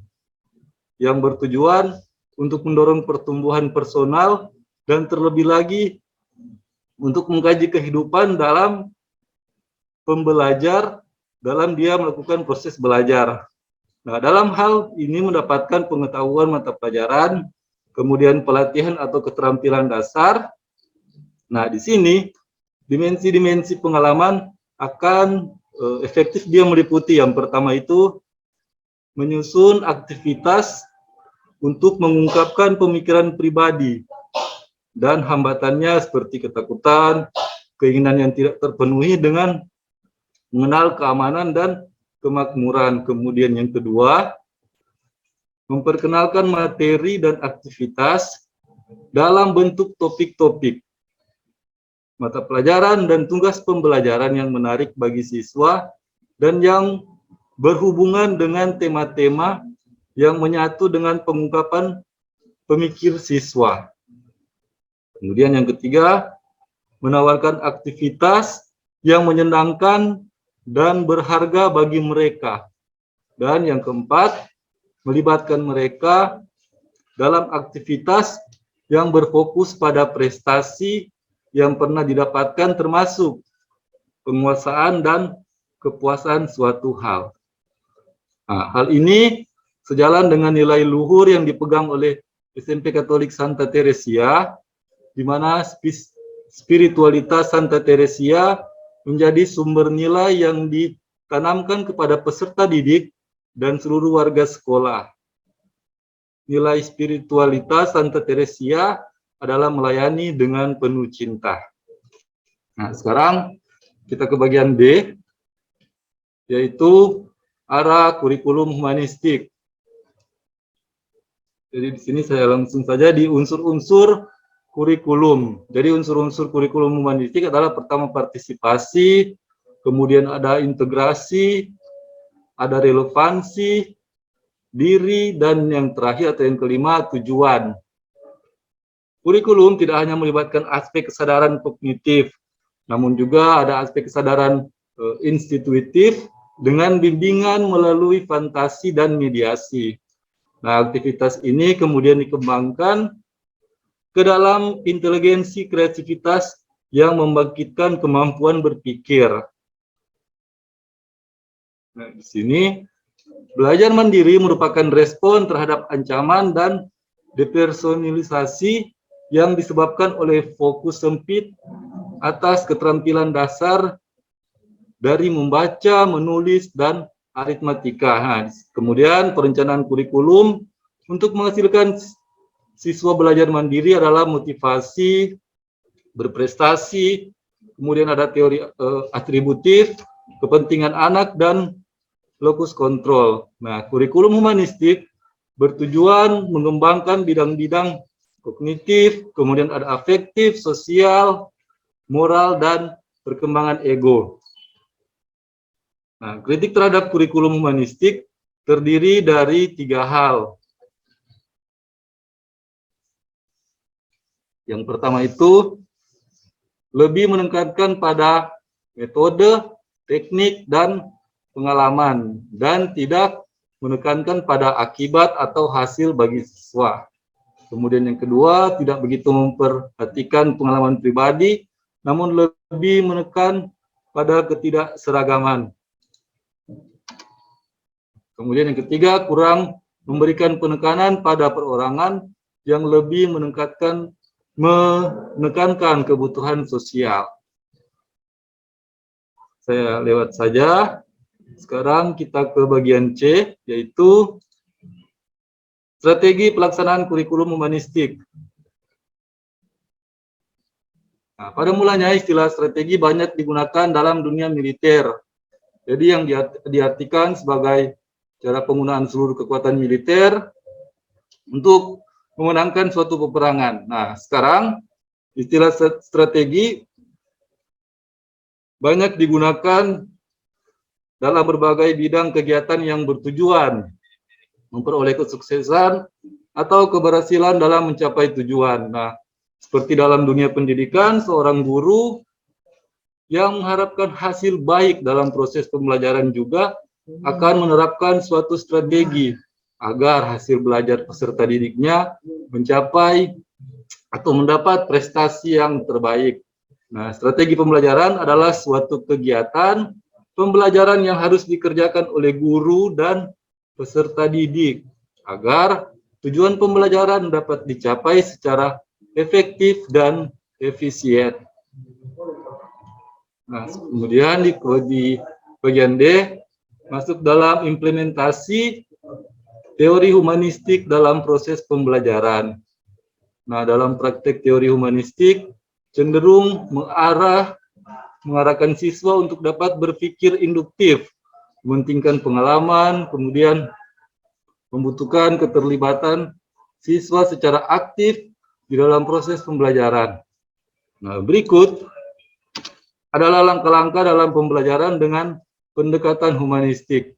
yang bertujuan untuk mendorong pertumbuhan personal dan terlebih lagi untuk mengkaji kehidupan dalam pembelajar dalam dia melakukan proses belajar. Nah, dalam hal ini mendapatkan pengetahuan mata pelajaran, kemudian pelatihan atau keterampilan dasar. Nah, di sini dimensi-dimensi pengalaman akan efektif dia meliputi. Yang pertama itu menyusun aktivitas untuk mengungkapkan pemikiran pribadi dan hambatannya seperti ketakutan, keinginan yang tidak terpenuhi dengan mengenal keamanan dan kemakmuran. Kemudian yang kedua, memperkenalkan materi dan aktivitas dalam bentuk topik-topik, mata pelajaran dan tugas pembelajaran yang menarik bagi siswa dan yang berhubungan dengan tema-tema yang menyatu dengan pengungkapan pemikir siswa. Kemudian yang ketiga, menawarkan aktivitas yang menyenangkan dan berharga bagi mereka. Dan yang keempat, melibatkan mereka dalam aktivitas yang berfokus pada prestasi yang pernah didapatkan termasuk penguasaan dan kepuasan suatu hal. Nah, hal ini sejalan dengan nilai luhur yang dipegang oleh SMP Katolik Santa Teresia, di mana spiritualitas Santa Teresia menjadi sumber nilai yang ditanamkan kepada peserta didik dan seluruh warga sekolah. Nilai spiritualitas Santa Teresia adalah melayani dengan penuh cinta. Nah, sekarang kita ke bagian B, yaitu arah kurikulum humanistik. Jadi di sini saya langsung saja di unsur-unsur kurikulum. Jadi unsur-unsur kurikulum humanistik adalah pertama partisipasi, kemudian ada integrasi, ada relevansi, diri, dan yang terakhir atau yang kelima tujuan. Kurikulum tidak hanya melibatkan aspek kesadaran kognitif, namun juga ada aspek kesadaran institutif dengan bimbingan melalui fantasi dan mediasi. Nah, aktivitas ini kemudian dikembangkan ke dalam inteligensi kreativitas yang membangkitkan kemampuan berpikir. Nah, di sini belajar mandiri merupakan respon terhadap ancaman dan depersonalisasi yang disebabkan oleh fokus sempit atas keterampilan dasar dari membaca, menulis, dan aritmatika. Nah, kemudian perencanaan kurikulum untuk menghasilkan siswa belajar mandiri adalah motivasi, berprestasi, kemudian ada teori atributif, kepentingan anak, dan locus kontrol. Nah, kurikulum humanistik bertujuan mengembangkan bidang-bidang kognitif, kemudian ada afektif, sosial, moral, dan perkembangan ego. Nah, kritik terhadap kurikulum humanistik terdiri dari 3 hal. Yang pertama itu lebih menekankan pada metode, teknik, dan pengalaman, dan tidak menekankan pada akibat atau hasil bagi siswa. Kemudian yang kedua, tidak begitu memperhatikan pengalaman pribadi, namun lebih menekan pada ketidakseragaman. Kemudian yang ketiga, kurang memberikan penekanan pada perorangan yang lebih menekankan kebutuhan sosial. Saya lewat saja. Sekarang kita ke bagian C, yaitu strategi pelaksanaan kurikulum humanistik. Nah, pada mulanya istilah strategi banyak digunakan dalam dunia militer. Jadi yang diartikan sebagai cara penggunaan seluruh kekuatan militer untuk memenangkan suatu peperangan. Nah, sekarang istilah strategi banyak digunakan dalam berbagai bidang kegiatan yang bertujuan memperoleh kesuksesan atau keberhasilan dalam mencapai tujuan. Nah, seperti dalam dunia pendidikan, seorang guru yang mengharapkan hasil baik dalam proses pembelajaran juga akan menerapkan suatu strategi agar hasil belajar peserta didiknya mencapai atau mendapat prestasi yang terbaik. Nah, strategi pembelajaran adalah suatu kegiatan pembelajaran yang harus dikerjakan oleh guru dan peserta didik agar tujuan pembelajaran dapat dicapai secara efektif dan efisien. Nah, kemudian di bagian D, masuk dalam implementasi teori humanistik dalam proses pembelajaran. Nah, dalam praktek teori humanistik cenderung mengarahkan siswa untuk dapat berpikir induktif, mementingkan pengalaman, kemudian membutuhkan keterlibatan siswa secara aktif di dalam proses pembelajaran. Nah, berikut adalah langkah-langkah dalam pembelajaran dengan pendekatan humanistik.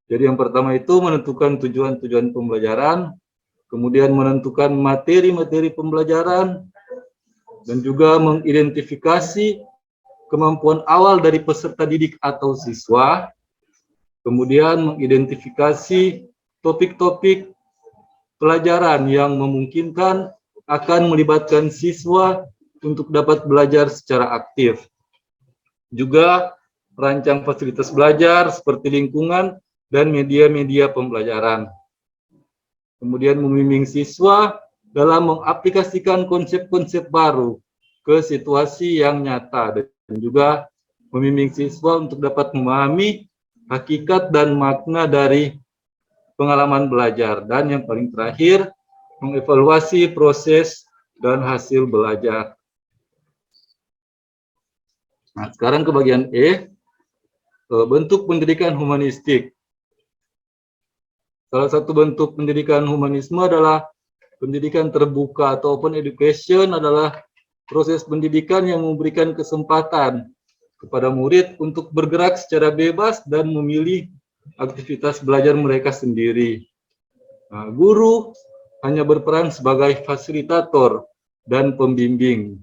Jadi yang pertama itu menentukan tujuan-tujuan pembelajaran, kemudian menentukan materi-materi pembelajaran, dan juga mengidentifikasi kemampuan awal dari peserta didik atau siswa, kemudian mengidentifikasi topik-topik pelajaran yang memungkinkan akan melibatkan siswa untuk dapat belajar secara aktif. Juga merancang fasilitas belajar seperti lingkungan dan media-media pembelajaran. Kemudian membimbing siswa dalam mengaplikasikan konsep-konsep baru ke situasi yang nyata dan juga membimbing siswa untuk dapat memahami hakikat dan makna dari pengalaman belajar. Dan yang paling terakhir, mengevaluasi proses dan hasil belajar. Nah, sekarang ke bagian E, bentuk pendidikan humanistik. Salah satu bentuk pendidikan humanisme adalah pendidikan terbuka atau open education, adalah proses pendidikan yang memberikan kesempatan kepada murid untuk bergerak secara bebas dan memilih aktivitas belajar mereka sendiri. Nah, guru hanya berperan sebagai fasilitator dan pembimbing.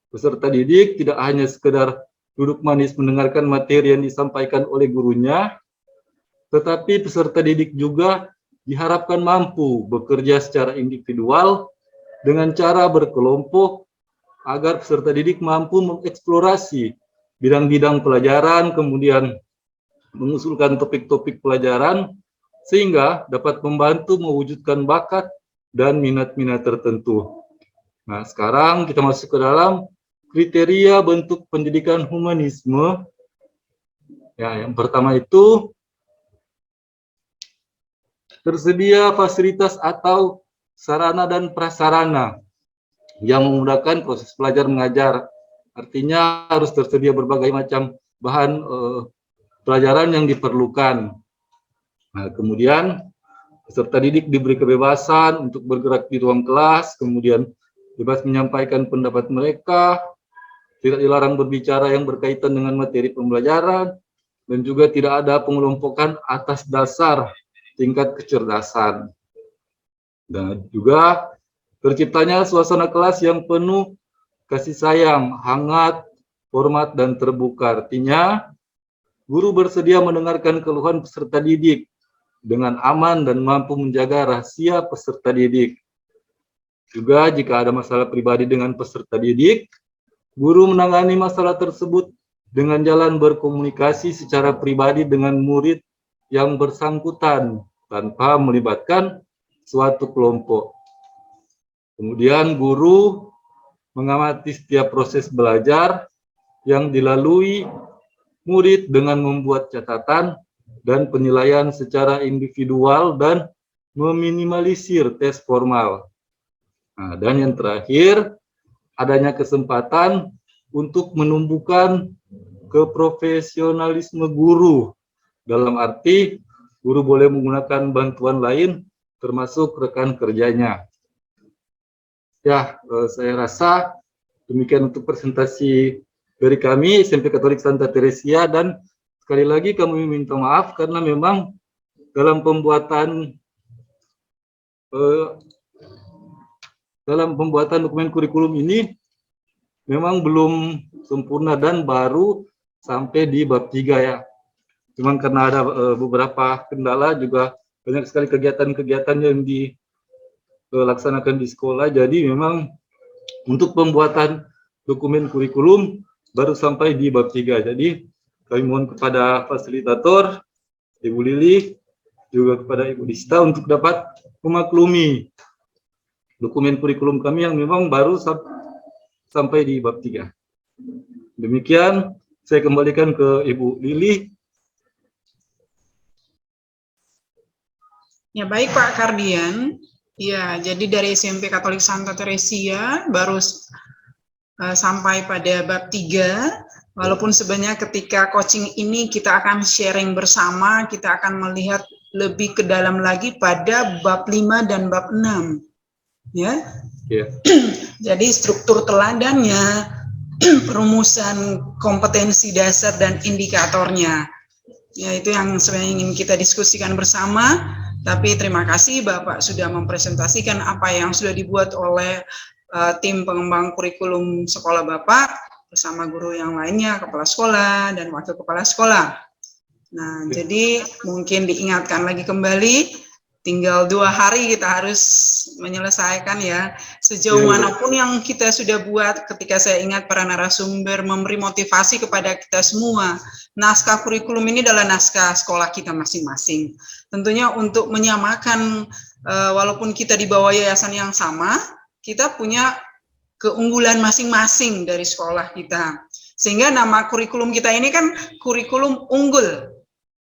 Peserta didik tidak hanya sekedar duduk manis mendengarkan materi yang disampaikan oleh gurunya, tetapi peserta didik juga diharapkan mampu bekerja secara individual dengan cara berkelompok agar peserta didik mampu mengeksplorasi bidang-bidang pelajaran, kemudian mengusulkan topik-topik pelajaran sehingga dapat membantu mewujudkan bakat dan minat-minat tertentu. Nah, sekarang kita masuk ke dalam kriteria bentuk pendidikan humanisme. Ya, yang pertama itu tersedia fasilitas atau sarana dan prasarana yang memudahkan proses belajar mengajar. Artinya harus tersedia berbagai macam bahan pelajaran yang diperlukan. Nah, kemudian peserta didik diberi kebebasan untuk bergerak di ruang kelas, kemudian bebas menyampaikan pendapat mereka, tidak dilarang berbicara yang berkaitan dengan materi pembelajaran, dan juga tidak ada pengelompokan atas dasar tingkat kecerdasan. Dan juga terciptanya suasana kelas yang penuh kasih sayang, hangat, format, dan terbuka. Artinya, guru bersedia mendengarkan keluhan peserta didik dengan aman dan mampu menjaga rahasia peserta didik. Juga jika ada masalah pribadi dengan peserta didik, guru menangani masalah tersebut dengan jalan berkomunikasi secara pribadi dengan murid yang bersangkutan tanpa melibatkan suatu kelompok. Kemudian guru mengamati setiap proses belajar yang dilalui murid dengan membuat catatan dan penilaian secara individual dan meminimalisir tes formal. Nah, dan yang terakhir, adanya kesempatan untuk menumbuhkan keprofesionalisme guru. Dalam arti, guru boleh menggunakan bantuan lain, termasuk rekan kerjanya. Ya, saya rasa demikian untuk presentasi dari kami, SMP Katolik Santa Teresia, dan sekali lagi kami minta maaf karena memang dalam pembuatan dokumen kurikulum ini memang belum sempurna dan baru sampai di bab 3 ya. Cuman karena ada beberapa kendala, juga banyak sekali kegiatan-kegiatan yang dilaksanakan di sekolah, jadi memang untuk pembuatan dokumen kurikulum baru sampai di bab 3. Jadi kami mohon kepada fasilitator, Ibu Lili, juga kepada Ibu Dista untuk dapat memaklumi dokumen kurikulum kami yang memang baru sampai di bab 3. Demikian, saya kembalikan ke Ibu Lili.
Ya, baik Pak Kardian. Ya, jadi dari SMP Katolik Santa Teresia baru sampai pada bab 3. Walaupun sebenarnya ketika coaching ini kita akan sharing bersama, kita akan melihat lebih ke dalam lagi pada bab 5 dan bab 6. Ya.
Yeah.
Jadi struktur teladannya, perumusan kompetensi dasar dan indikatornya. Ya, itu yang sebenarnya ingin kita diskusikan bersama. Tapi terima kasih Bapak sudah mempresentasikan apa yang sudah dibuat oleh tim pengembang kurikulum sekolah Bapak bersama guru yang lainnya, kepala sekolah dan wakil kepala sekolah. Nah, jadi mungkin diingatkan lagi kembali, tinggal 2 hari kita harus menyelesaikan ya. Sejauh manapun yang kita sudah buat, ketika saya ingat para narasumber memberi motivasi kepada kita semua, naskah kurikulum ini adalah naskah sekolah kita masing-masing. Tentunya untuk menyamakan, walaupun kita di bawah yayasan yang sama, kita punya keunggulan masing-masing dari sekolah kita. Sehingga nama kurikulum kita ini kan kurikulum unggul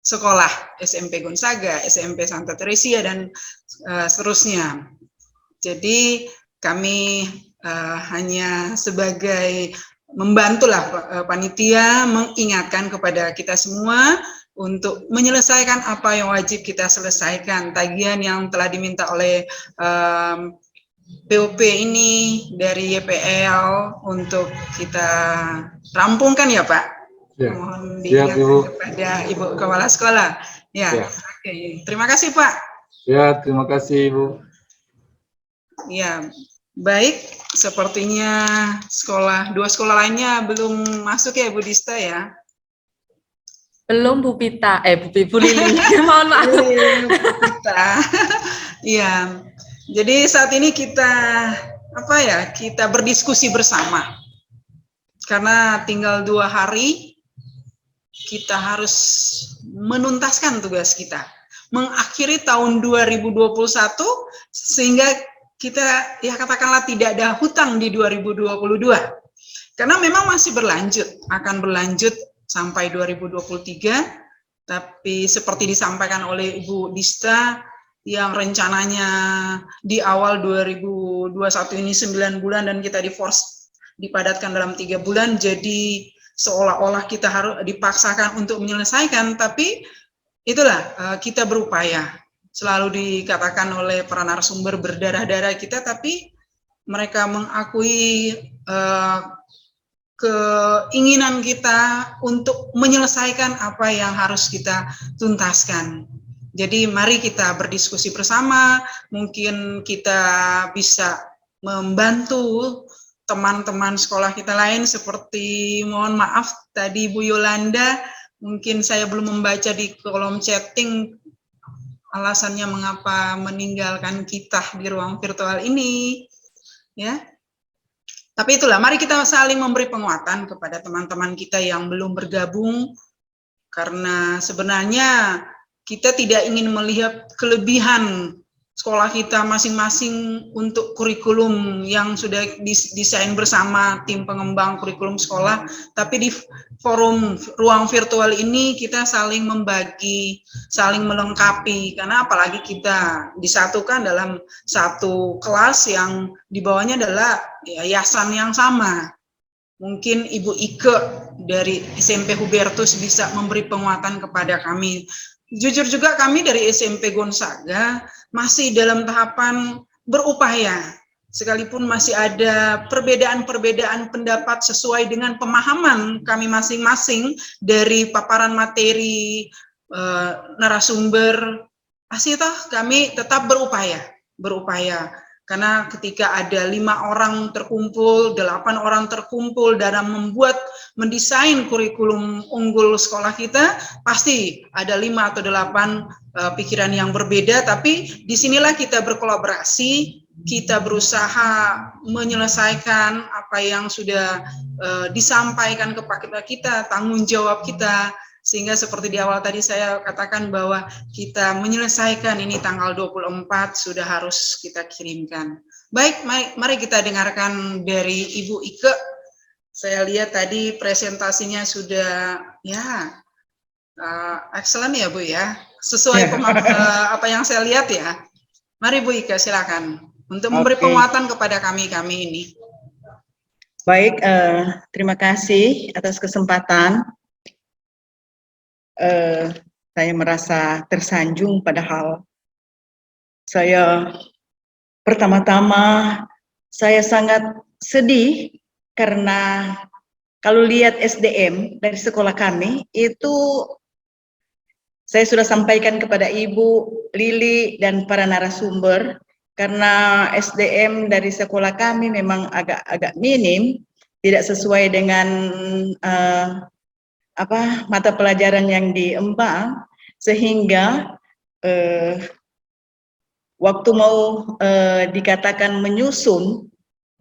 sekolah SMP Gonzaga, SMP Santa Teresia, dan seterusnya. Jadi kami hanya sebagai membantulah panitia mengingatkan kepada kita semua untuk menyelesaikan apa yang wajib kita selesaikan. Tagihan yang telah diminta oleh POP ini dari YPL untuk kita rampungkan ya Pak.
Ya.
Mohon diingatkan kepada Ibu Kepala Sekolah. Ya. Oke. Terima kasih Pak.
Ya, terima kasih Ibu.
Ya, baik. Sepertinya dua sekolah lainnya belum masuk ya Bu Dista ya.
Belum Bu Pita, Bu Lili. Mohon maaf.
Bu Pita. Iya. Jadi saat ini kita kita berdiskusi bersama. Karena tinggal 2 hari kita harus menuntaskan tugas kita, mengakhiri tahun 2021 sehingga kita ya katakanlah tidak ada hutang di 2022. Karena memang masih akan berlanjut sampai 2023, tapi seperti disampaikan oleh Ibu Dista yang rencananya di awal 2021 ini 9 bulan dan kita dipadatkan dalam 3 bulan, jadi seolah-olah kita harus dipaksakan untuk menyelesaikan, tapi itulah kita berupaya. Selalu dikatakan oleh para narasumber berdarah-darah kita, tapi mereka mengakui keinginan kita untuk menyelesaikan apa yang harus kita tuntaskan. Jadi mari kita berdiskusi bersama, mungkin kita bisa membantu teman-teman sekolah kita lain, seperti mohon maaf tadi Bu Yolanda, mungkin saya belum membaca di kolom chatting alasannya mengapa meninggalkan kita di ruang virtual ini, ya. Tapi itulah, mari kita saling memberi penguatan kepada teman-teman kita yang belum bergabung, karena sebenarnya kita tidak ingin melihat kelebihan sekolah kita masing-masing untuk kurikulum yang sudah didesain bersama tim pengembang kurikulum sekolah, tapi di forum ruang virtual ini kita saling membagi, saling melengkapi, karena apalagi kita disatukan dalam satu kelas yang di bawahnya adalah yayasan yang sama. Mungkin Ibu Ike dari SMP Hubertus bisa memberi penguatan kepada kami. Jujur juga kami dari SMP Gonzaga masih dalam tahapan berupaya, sekalipun masih ada perbedaan-perbedaan pendapat sesuai dengan pemahaman kami masing-masing dari paparan materi narasumber, pasti toh kami tetap berupaya. Karena ketika ada 5 orang terkumpul, 8 orang terkumpul dalam mendesain kurikulum unggul sekolah kita, pasti ada 5 atau 8 pikiran yang berbeda, tapi disinilah kita berkolaborasi, kita berusaha menyelesaikan apa yang sudah disampaikan kepada kita, tanggung jawab kita, sehingga seperti di awal tadi saya katakan bahwa kita menyelesaikan ini tanggal 24 sudah harus kita kirimkan. Baik, mari kita dengarkan dari Ibu Ike. Saya lihat tadi presentasinya sudah excellent ya Bu ya, sesuai apa yang saya lihat ya. Mari Bu Ike, silakan untuk memberi penguatan kepada kami ini.
Baik, terima kasih atas kesempatan. Saya merasa tersanjung, padahal saya pertama-tama saya sangat sedih karena kalau lihat SDM dari sekolah kami itu saya sudah sampaikan kepada Ibu Lili dan para narasumber, karena SDM dari sekolah kami memang agak minim, tidak sesuai dengan mata pelajaran yang diemban, sehingga waktu mau dikatakan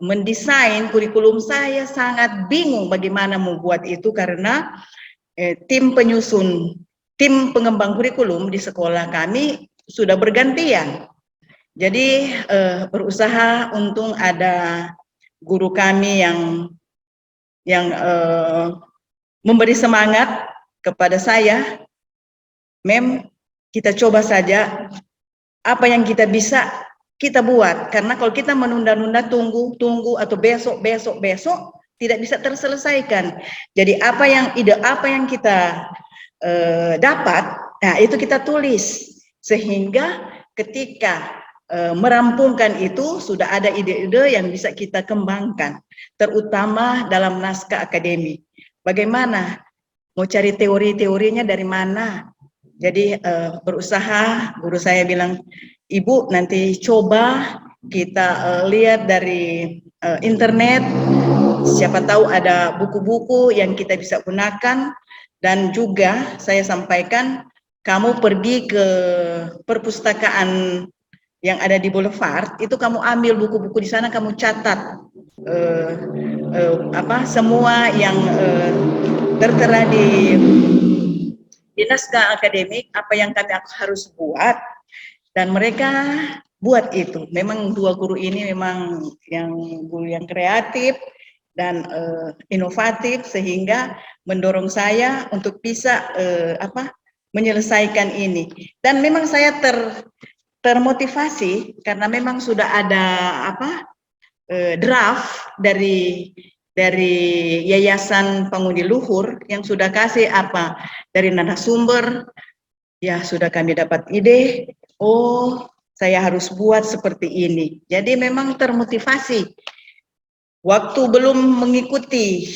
mendesain kurikulum, saya sangat bingung bagaimana membuat itu, karena tim pengembang kurikulum di sekolah kami sudah bergantian. Jadi berusaha untung ada guru kami yang memberi semangat kepada saya, kita coba saja apa yang kita bisa kita buat, karena kalau kita menunda-nunda, tunggu atau besok tidak bisa terselesaikan. Jadi ide apa yang kita dapat, nah itu kita tulis, sehingga ketika merampungkan itu sudah ada ide-ide yang bisa kita kembangkan, terutama dalam naskah akademik. Bagaimana mau cari teori-teorinya dari mana? Jadi berusaha, guru saya bilang, Ibu nanti coba kita lihat dari internet, siapa tahu ada buku-buku yang kita bisa gunakan, dan juga saya sampaikan kamu pergi ke perpustakaan yang ada di Boulevard, itu kamu ambil buku-buku di sana, kamu catat semua yang tertera di naskah akademik, apa yang kami harus buat, dan mereka buat itu. Memang dua guru ini memang guru yang kreatif dan inovatif, sehingga mendorong saya untuk bisa menyelesaikan ini. Dan memang saya termotivasi karena memang sudah ada draft dari Yayasan Pengundi Luhur yang sudah kasih dari narasumber, ya sudah kami dapat ide, oh saya harus buat seperti ini. Jadi memang termotivasi. Waktu belum mengikuti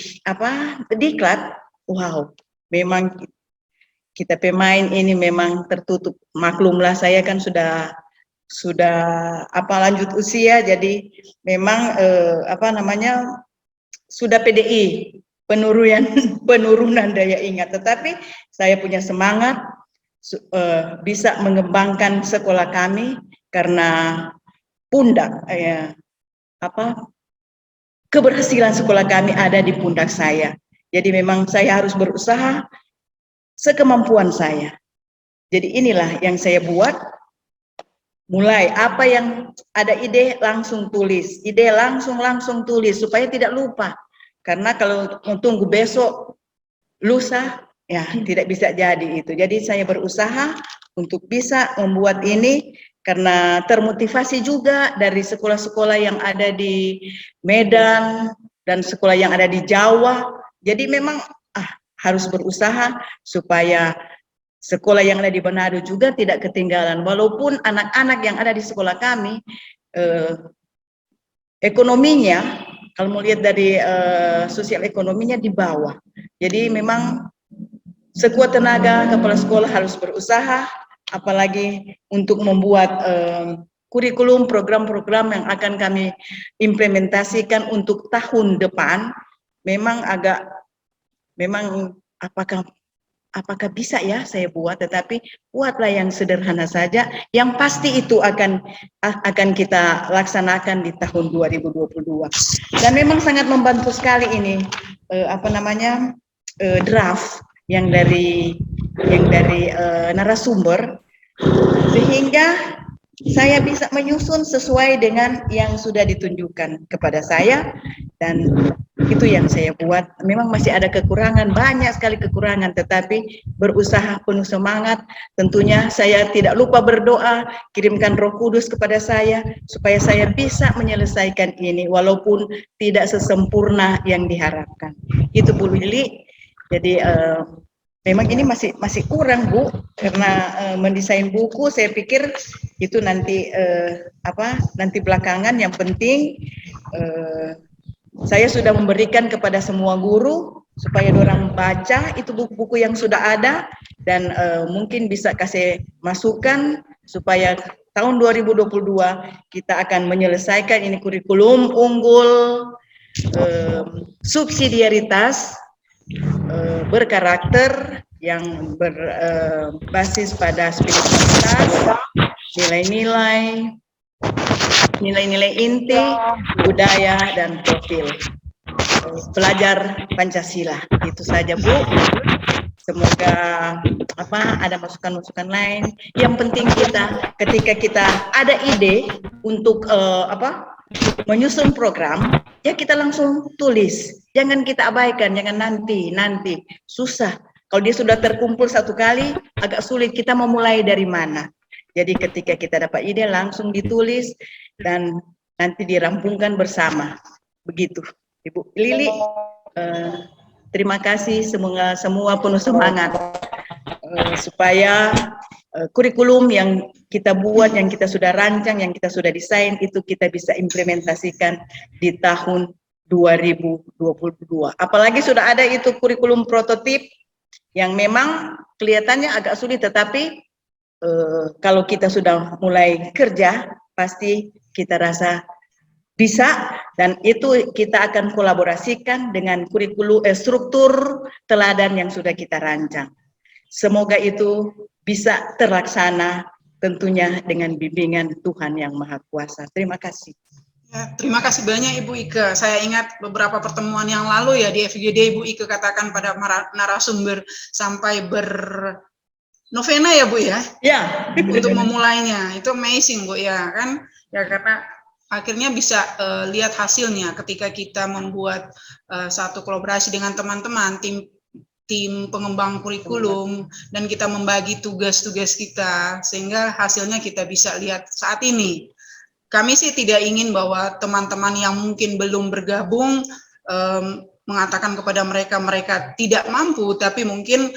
diklat, wow, memang kita pemain ini memang tertutup. Maklumlah, saya kan sudah sudah lanjut usia, jadi memang sudah PDI, penurunan daya ingat. Tetapi saya punya semangat bisa mengembangkan sekolah kami karena pundak keberhasilan sekolah kami ada di pundak saya. Jadi memang saya harus berusaha sekemampuan saya. Jadi inilah yang saya buat. Mulai apa yang ada ide langsung tulis, ide langsung tulis supaya tidak lupa. Karena kalau tunggu besok, lusa, ya tidak bisa jadi itu. Jadi saya berusaha untuk bisa membuat ini karena termotivasi juga dari sekolah-sekolah yang ada di Medan dan sekolah yang ada di Jawa. Jadi memang harus berusaha supaya sekolah yang ada di Manado juga tidak ketinggalan. Walaupun anak-anak yang ada di sekolah kami ekonominya, kalau mau lihat dari sosial ekonominya di bawah. Jadi memang sekuat tenaga kepala sekolah harus berusaha, apalagi untuk membuat kurikulum, program-program yang akan kami implementasikan untuk tahun depan. Memang apakah bisa ya saya buat, tetapi buatlah yang sederhana saja, yang pasti itu akan kita laksanakan di tahun 2022. Dan memang sangat membantu sekali ini draft yang dari narasumber, sehingga saya bisa menyusun sesuai dengan yang sudah ditunjukkan kepada saya, dan itu yang saya buat. Memang masih ada kekurangan, banyak sekali kekurangan, tetapi berusaha penuh semangat. Tentunya saya tidak lupa berdoa, kirimkan Roh Kudus kepada saya, supaya saya bisa menyelesaikan ini, walaupun tidak sesempurna yang diharapkan. Itu Bu Lili. Jadi memang ini masih kurang Bu, karena mendesain buku saya pikir itu nanti nanti belakangan. Yang penting saya sudah memberikan kepada semua guru supaya orang baca itu buku-buku yang sudah ada, dan mungkin bisa kasih masukan supaya tahun 2022 kita akan menyelesaikan ini kurikulum unggul, subsidiaritas, berkarakter, yang berbasis pada spiritualitas, nilai-nilai inti, budaya, dan profil pelajar Pancasila. Itu saja Bu. Semoga ada masukan-masukan lain. Yang penting ketika kita ada ide untuk menyusun program, ya kita langsung tulis. Jangan kita abaikan, jangan nanti susah. Kalau dia sudah terkumpul satu kali, agak sulit kita memulai dari mana. Jadi ketika kita dapat ide langsung ditulis dan nanti dirampungkan bersama. Begitu, Ibu Lili. Terima kasih, semoga semua penuh semangat supaya kurikulum yang kita buat, yang kita sudah rancang, yang kita sudah desain, itu kita bisa implementasikan di tahun 2022. Apalagi sudah ada itu kurikulum prototip yang memang kelihatannya agak sulit, tetapi kalau kita sudah mulai kerja, pasti kita rasa bisa, dan itu kita akan kolaborasikan dengan kurikulum struktur teladan yang sudah kita rancang. Semoga itu bisa terlaksana, tentunya dengan bimbingan Tuhan Yang Maha Kuasa. Terima kasih.
Ya, terima kasih banyak Ibu Ike. Saya ingat beberapa pertemuan yang lalu ya di FGD, Ibu Ike katakan pada narasumber sampai bernovena ya Bu ya? Ya. Untuk memulainya, itu amazing Bu ya kan? Ya karena akhirnya bisa lihat hasilnya ketika kita membuat satu kolaborasi dengan teman-teman, tim pengembang kurikulum, dan kita membagi tugas-tugas kita, sehingga hasilnya kita bisa lihat saat ini. Kami sih tidak ingin bahwa teman-teman yang mungkin belum bergabung mengatakan kepada mereka tidak mampu, tapi mungkin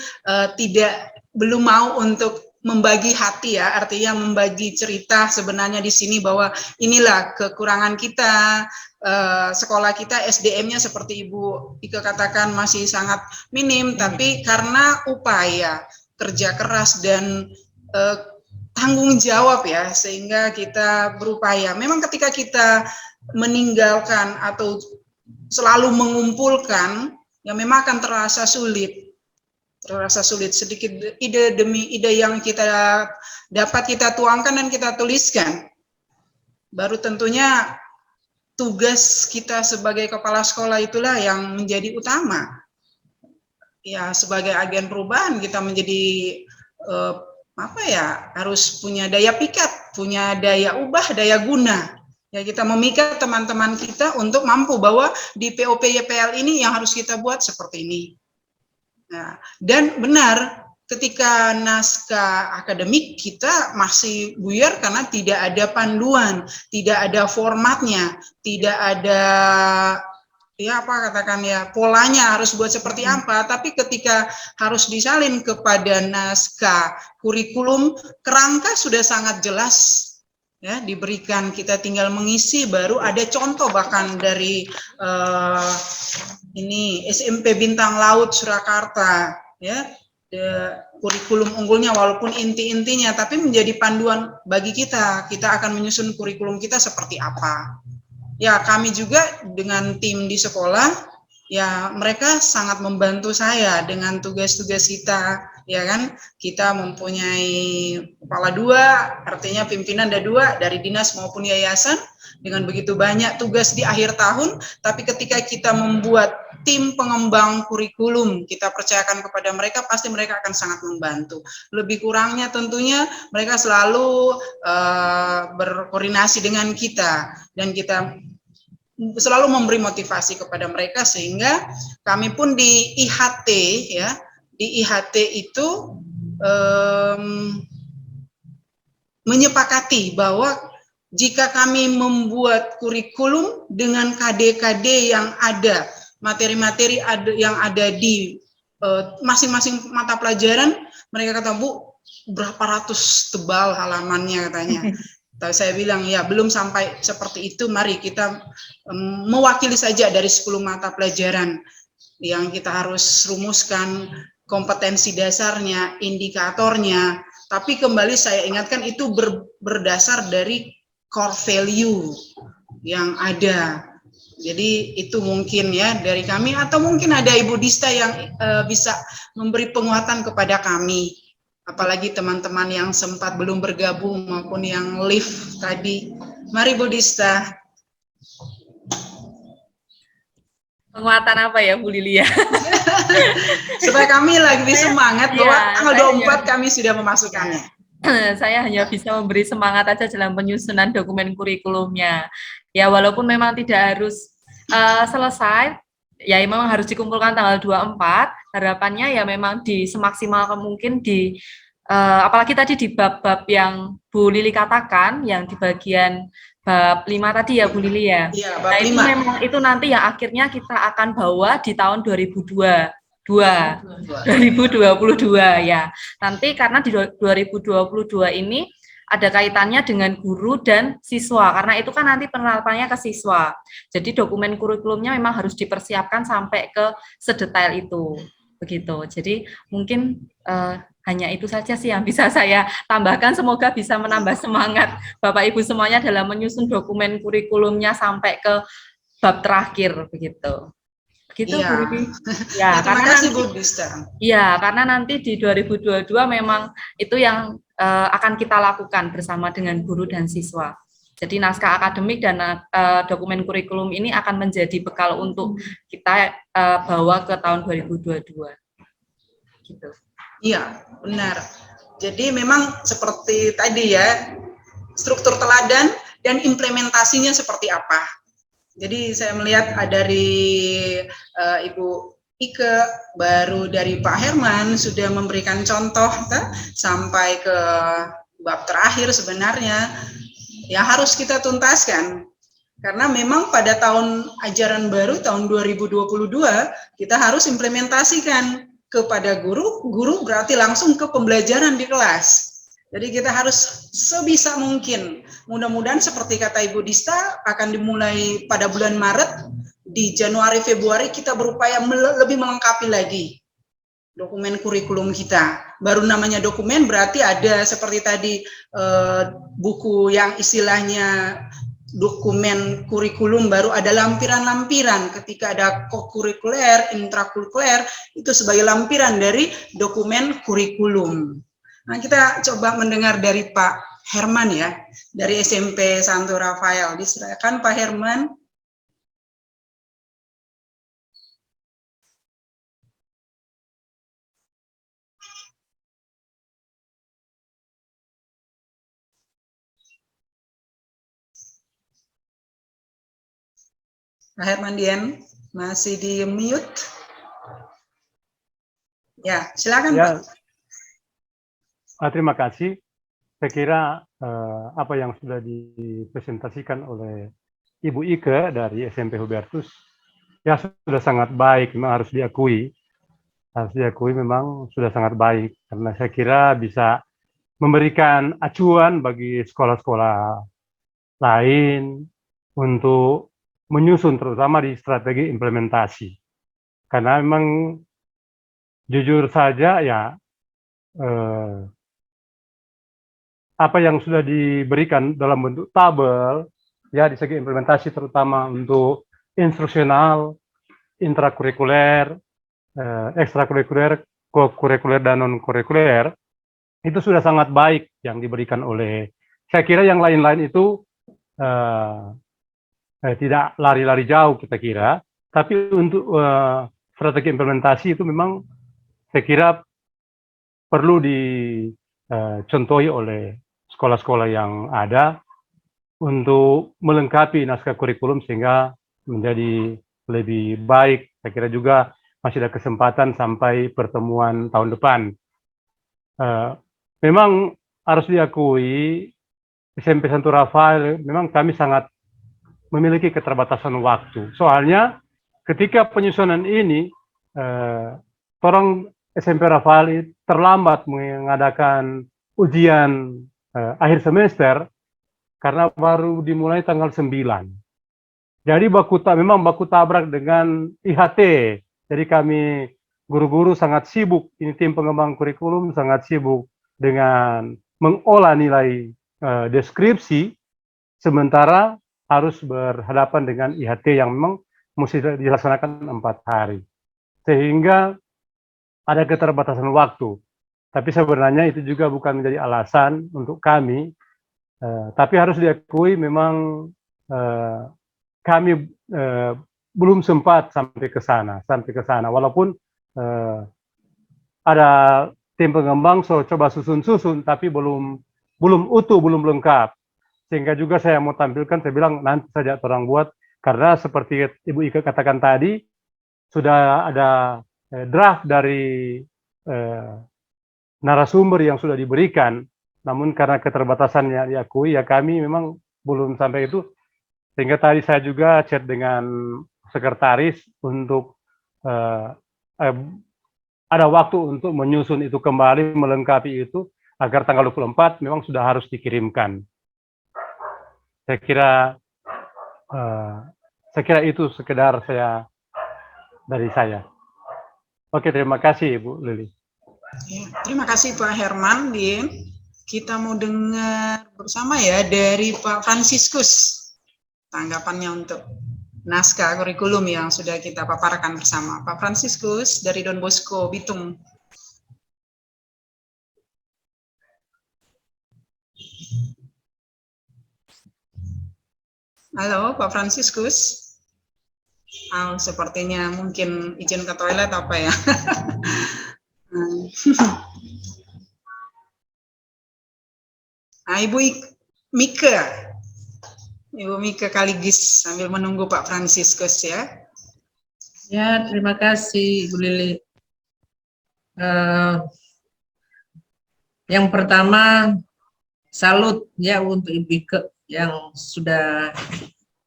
belum mau untuk membagi hati ya, artinya membagi cerita sebenarnya di sini bahwa inilah kekurangan kita, sekolah kita SDM-nya seperti Ibu Ike katakan masih sangat minim, tapi karena upaya kerja keras dan tanggung jawab ya, sehingga kita berupaya. Memang ketika kita meninggalkan atau selalu mengumpulkan, ya memang akan terasa sulit sedikit ide demi ide yang kita dapat kita tuangkan dan kita tuliskan. Baru tentunya tugas kita sebagai kepala sekolah itulah yang menjadi utama. Ya, sebagai agen perubahan kita menjadi harus punya daya pikat, punya daya ubah, daya guna. Ya, kita memikat teman-teman kita untuk mampu bahwa di POP-YPL ini yang harus kita buat seperti ini. Nah, dan benar, ketika naskah akademik kita masih buyar karena tidak ada panduan, tidak ada formatnya, tidak ada polanya harus buat seperti apa. Tapi ketika harus disalin kepada naskah kurikulum, kerangka sudah sangat jelas ya, diberikan, kita tinggal mengisi. Baru ada contoh bahkan dari ini SMP Bintang Laut Surakarta ya, kurikulum unggulnya walaupun inti-intinya tapi menjadi panduan bagi kita akan menyusun kurikulum kita seperti apa. Ya, kami juga dengan tim di sekolah, ya mereka sangat membantu saya dengan tugas-tugas kita, ya kan. Kita mempunyai kepala 2, artinya pimpinan ada 2 dari dinas maupun yayasan, dengan begitu banyak tugas di akhir tahun, tapi ketika kita membuat tim pengembang kurikulum, kita percayakan kepada mereka, pasti mereka akan sangat membantu. Lebih kurangnya tentunya mereka selalu berkoordinasi dengan kita, dan kita selalu memberi motivasi kepada mereka, sehingga kami pun di IHT ya, di IHT itu menyepakati bahwa jika kami membuat kurikulum dengan KD-KD yang ada, materi-materi yang ada di masing-masing mata pelajaran, mereka kata, Bu, berapa ratus tebal halamannya katanya. Saya bilang, ya belum sampai seperti itu, mari kita mewakili saja dari 10 mata pelajaran yang kita harus rumuskan kompetensi dasarnya, indikatornya. Tapi kembali saya ingatkan, itu berdasar dari core value yang ada. Jadi itu mungkin ya dari kami, atau mungkin ada Ibu Dista yang bisa memberi penguatan kepada kami, apalagi teman-teman yang sempat belum bergabung maupun yang live tadi. Mari Bu Dista.
Penguatan apa ya Bu Lilia?
Supaya kami lebih semangat bahwa tanggal 24
saya
kami sudah memasukkannya.
Saya hanya bisa memberi semangat aja dalam penyusunan dokumen kurikulumnya. Ya, walaupun memang tidak harus selesai, ya memang harus dikumpulkan tanggal 24, harapannya ya memang semaksimal mungkin apalagi tadi di bab-bab yang Bu Lili katakan, yang di bagian bab 5 tadi ya Bu Lili ya.
Iya,
nah,
bab 5.
Itu memang itu nanti yang akhirnya kita akan bawa di tahun 2022 ya. Nanti karena di 2022 ini ada kaitannya dengan guru dan siswa, karena itu kan nanti penerapannya ke siswa. Jadi dokumen kurikulumnya memang harus dipersiapkan sampai ke sedetail itu. Begitu. Jadi mungkin hanya itu saja sih yang bisa saya tambahkan. Semoga bisa menambah semangat Bapak Ibu semuanya dalam menyusun dokumen kurikulumnya sampai ke bab terakhir begitu. Begitu
Ya.
Bu Lili. Ya,
Terima kasih Bu Dista.
Ya, karena nanti di 2022 memang itu yang akan kita lakukan bersama dengan guru dan siswa. Jadi naskah akademik dan dokumen kurikulum ini akan menjadi bekal untuk kita bawa ke tahun 2022. Gitu.
Iya, benar. Jadi memang seperti tadi ya, struktur teladan dan implementasinya seperti apa. Jadi saya melihat dari Ibu Ike, baru dari Pak Herman sudah memberikan contoh sampai ke bab terakhir sebenarnya yang harus kita tuntaskan. Karena memang pada tahun ajaran baru tahun 2022 kita harus implementasikan kepada guru berarti langsung ke pembelajaran di kelas. Jadi kita harus sebisa mungkin, mudah-mudahan seperti kata Ibu Dista akan dimulai pada bulan Maret, di Januari Februari kita berupaya lebih melengkapi lagi. dokumen kurikulum kita. Baru namanya dokumen berarti ada seperti tadi buku yang istilahnya dokumen kurikulum, baru ada lampiran-lampiran. Ketika ada kokurikuler, intrakurikuler, itu sebagai lampiran dari dokumen kurikulum. Nah, kita coba mendengar dari Pak Herman ya, dari SMP Santo Rafael. Diserahkan Pak Herman. Pak Herman Dian masih di mute. Ya, silakan
Ya,
Pak.
terima kasih. Saya kira apa yang sudah dipresentasikan oleh Ibu Ike dari SMP Hubertus ya sudah sangat baik, memang harus diakui. Harus diakui memang sudah sangat baik, karena saya kira bisa memberikan acuan bagi sekolah-sekolah lain untuk menyusun terutama di strategi implementasi. Karena memang jujur saja ya apa yang sudah diberikan dalam bentuk tabel ya di segi implementasi terutama untuk instruksional, intrakurikuler, ekstrakurikuler, kokurikuler dan non kurikuler itu sudah sangat baik yang diberikan oleh, saya kira yang lain-lain itu tidak lari-lari jauh kita kira, tapi untuk strategi implementasi itu memang saya kira perlu dicontohi oleh sekolah-sekolah yang ada untuk melengkapi naskah kurikulum sehingga menjadi lebih baik. Saya kira juga masih ada kesempatan sampai pertemuan tahun depan. Memang harus diakui SMP Santo Rafael memang kami sangat memiliki keterbatasan waktu. Soalnya ketika penyusunan ini, orang SMP Rafael terlambat mengadakan ujian akhir semester karena baru dimulai tanggal 9. Jadi memang baku tabrak dengan IHT. Jadi kami guru-guru sangat sibuk, ini tim pengembang kurikulum sangat sibuk dengan mengolah nilai deskripsi, sementara harus berhadapan dengan IHT yang memang mesti dilaksanakan 4 hari. Sehingga ada keterbatasan waktu. Tapi sebenarnya itu juga bukan menjadi alasan untuk kami. Tapi harus diakui memang kami belum sempat sampai ke sana. Walaupun ada tim pengembang coba susun-susun, tapi belum utuh, belum lengkap. Sehingga juga saya mau tampilkan, saya bilang nanti saja orang buat, karena seperti Ibu Ika katakan tadi, sudah ada draft dari narasumber yang sudah diberikan, namun karena keterbatasannya diakui, ya kami memang belum sampai itu, sehingga tadi saya juga chat dengan sekretaris untuk ada waktu untuk menyusun itu kembali, melengkapi itu, agar tanggal 24 memang sudah harus dikirimkan. Saya kira itu sekedar dari saya. Oke, terima kasih Ibu Lili.
Ya, terima kasih Pak Herman. Kita mau dengar bersama ya dari Pak Franciscus tanggapannya untuk naskah kurikulum yang sudah kita paparkan bersama. Pak Franciscus dari Don Bosco Bitung. Halo Pak Franciscus. Sepertinya mungkin izin ke toilet apa ya. Nah, Ibu Mika Kaligis sambil menunggu Pak Franciscus ya.
Ya, terima kasih Ibu Lili. Yang pertama, salut ya untuk Ibu Ike yang sudah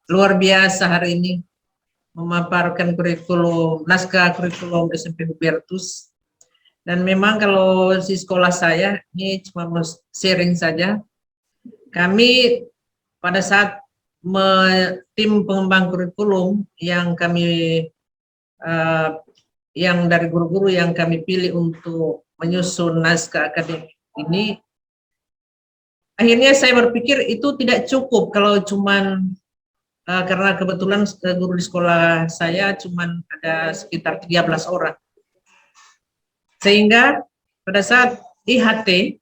luar biasa hari ini memaparkan naskah kurikulum SMP Hubertus. Dan memang kalau di sekolah saya, ini cuma mau sharing saja, kami pada saat tim pengembang kurikulum yang kami yang dari guru-guru yang kami pilih untuk menyusun naskah akademik ini, akhirnya saya berpikir itu tidak cukup kalau cuman karena kebetulan guru di sekolah saya cuman ada sekitar 13 orang. Sehingga pada saat IHT,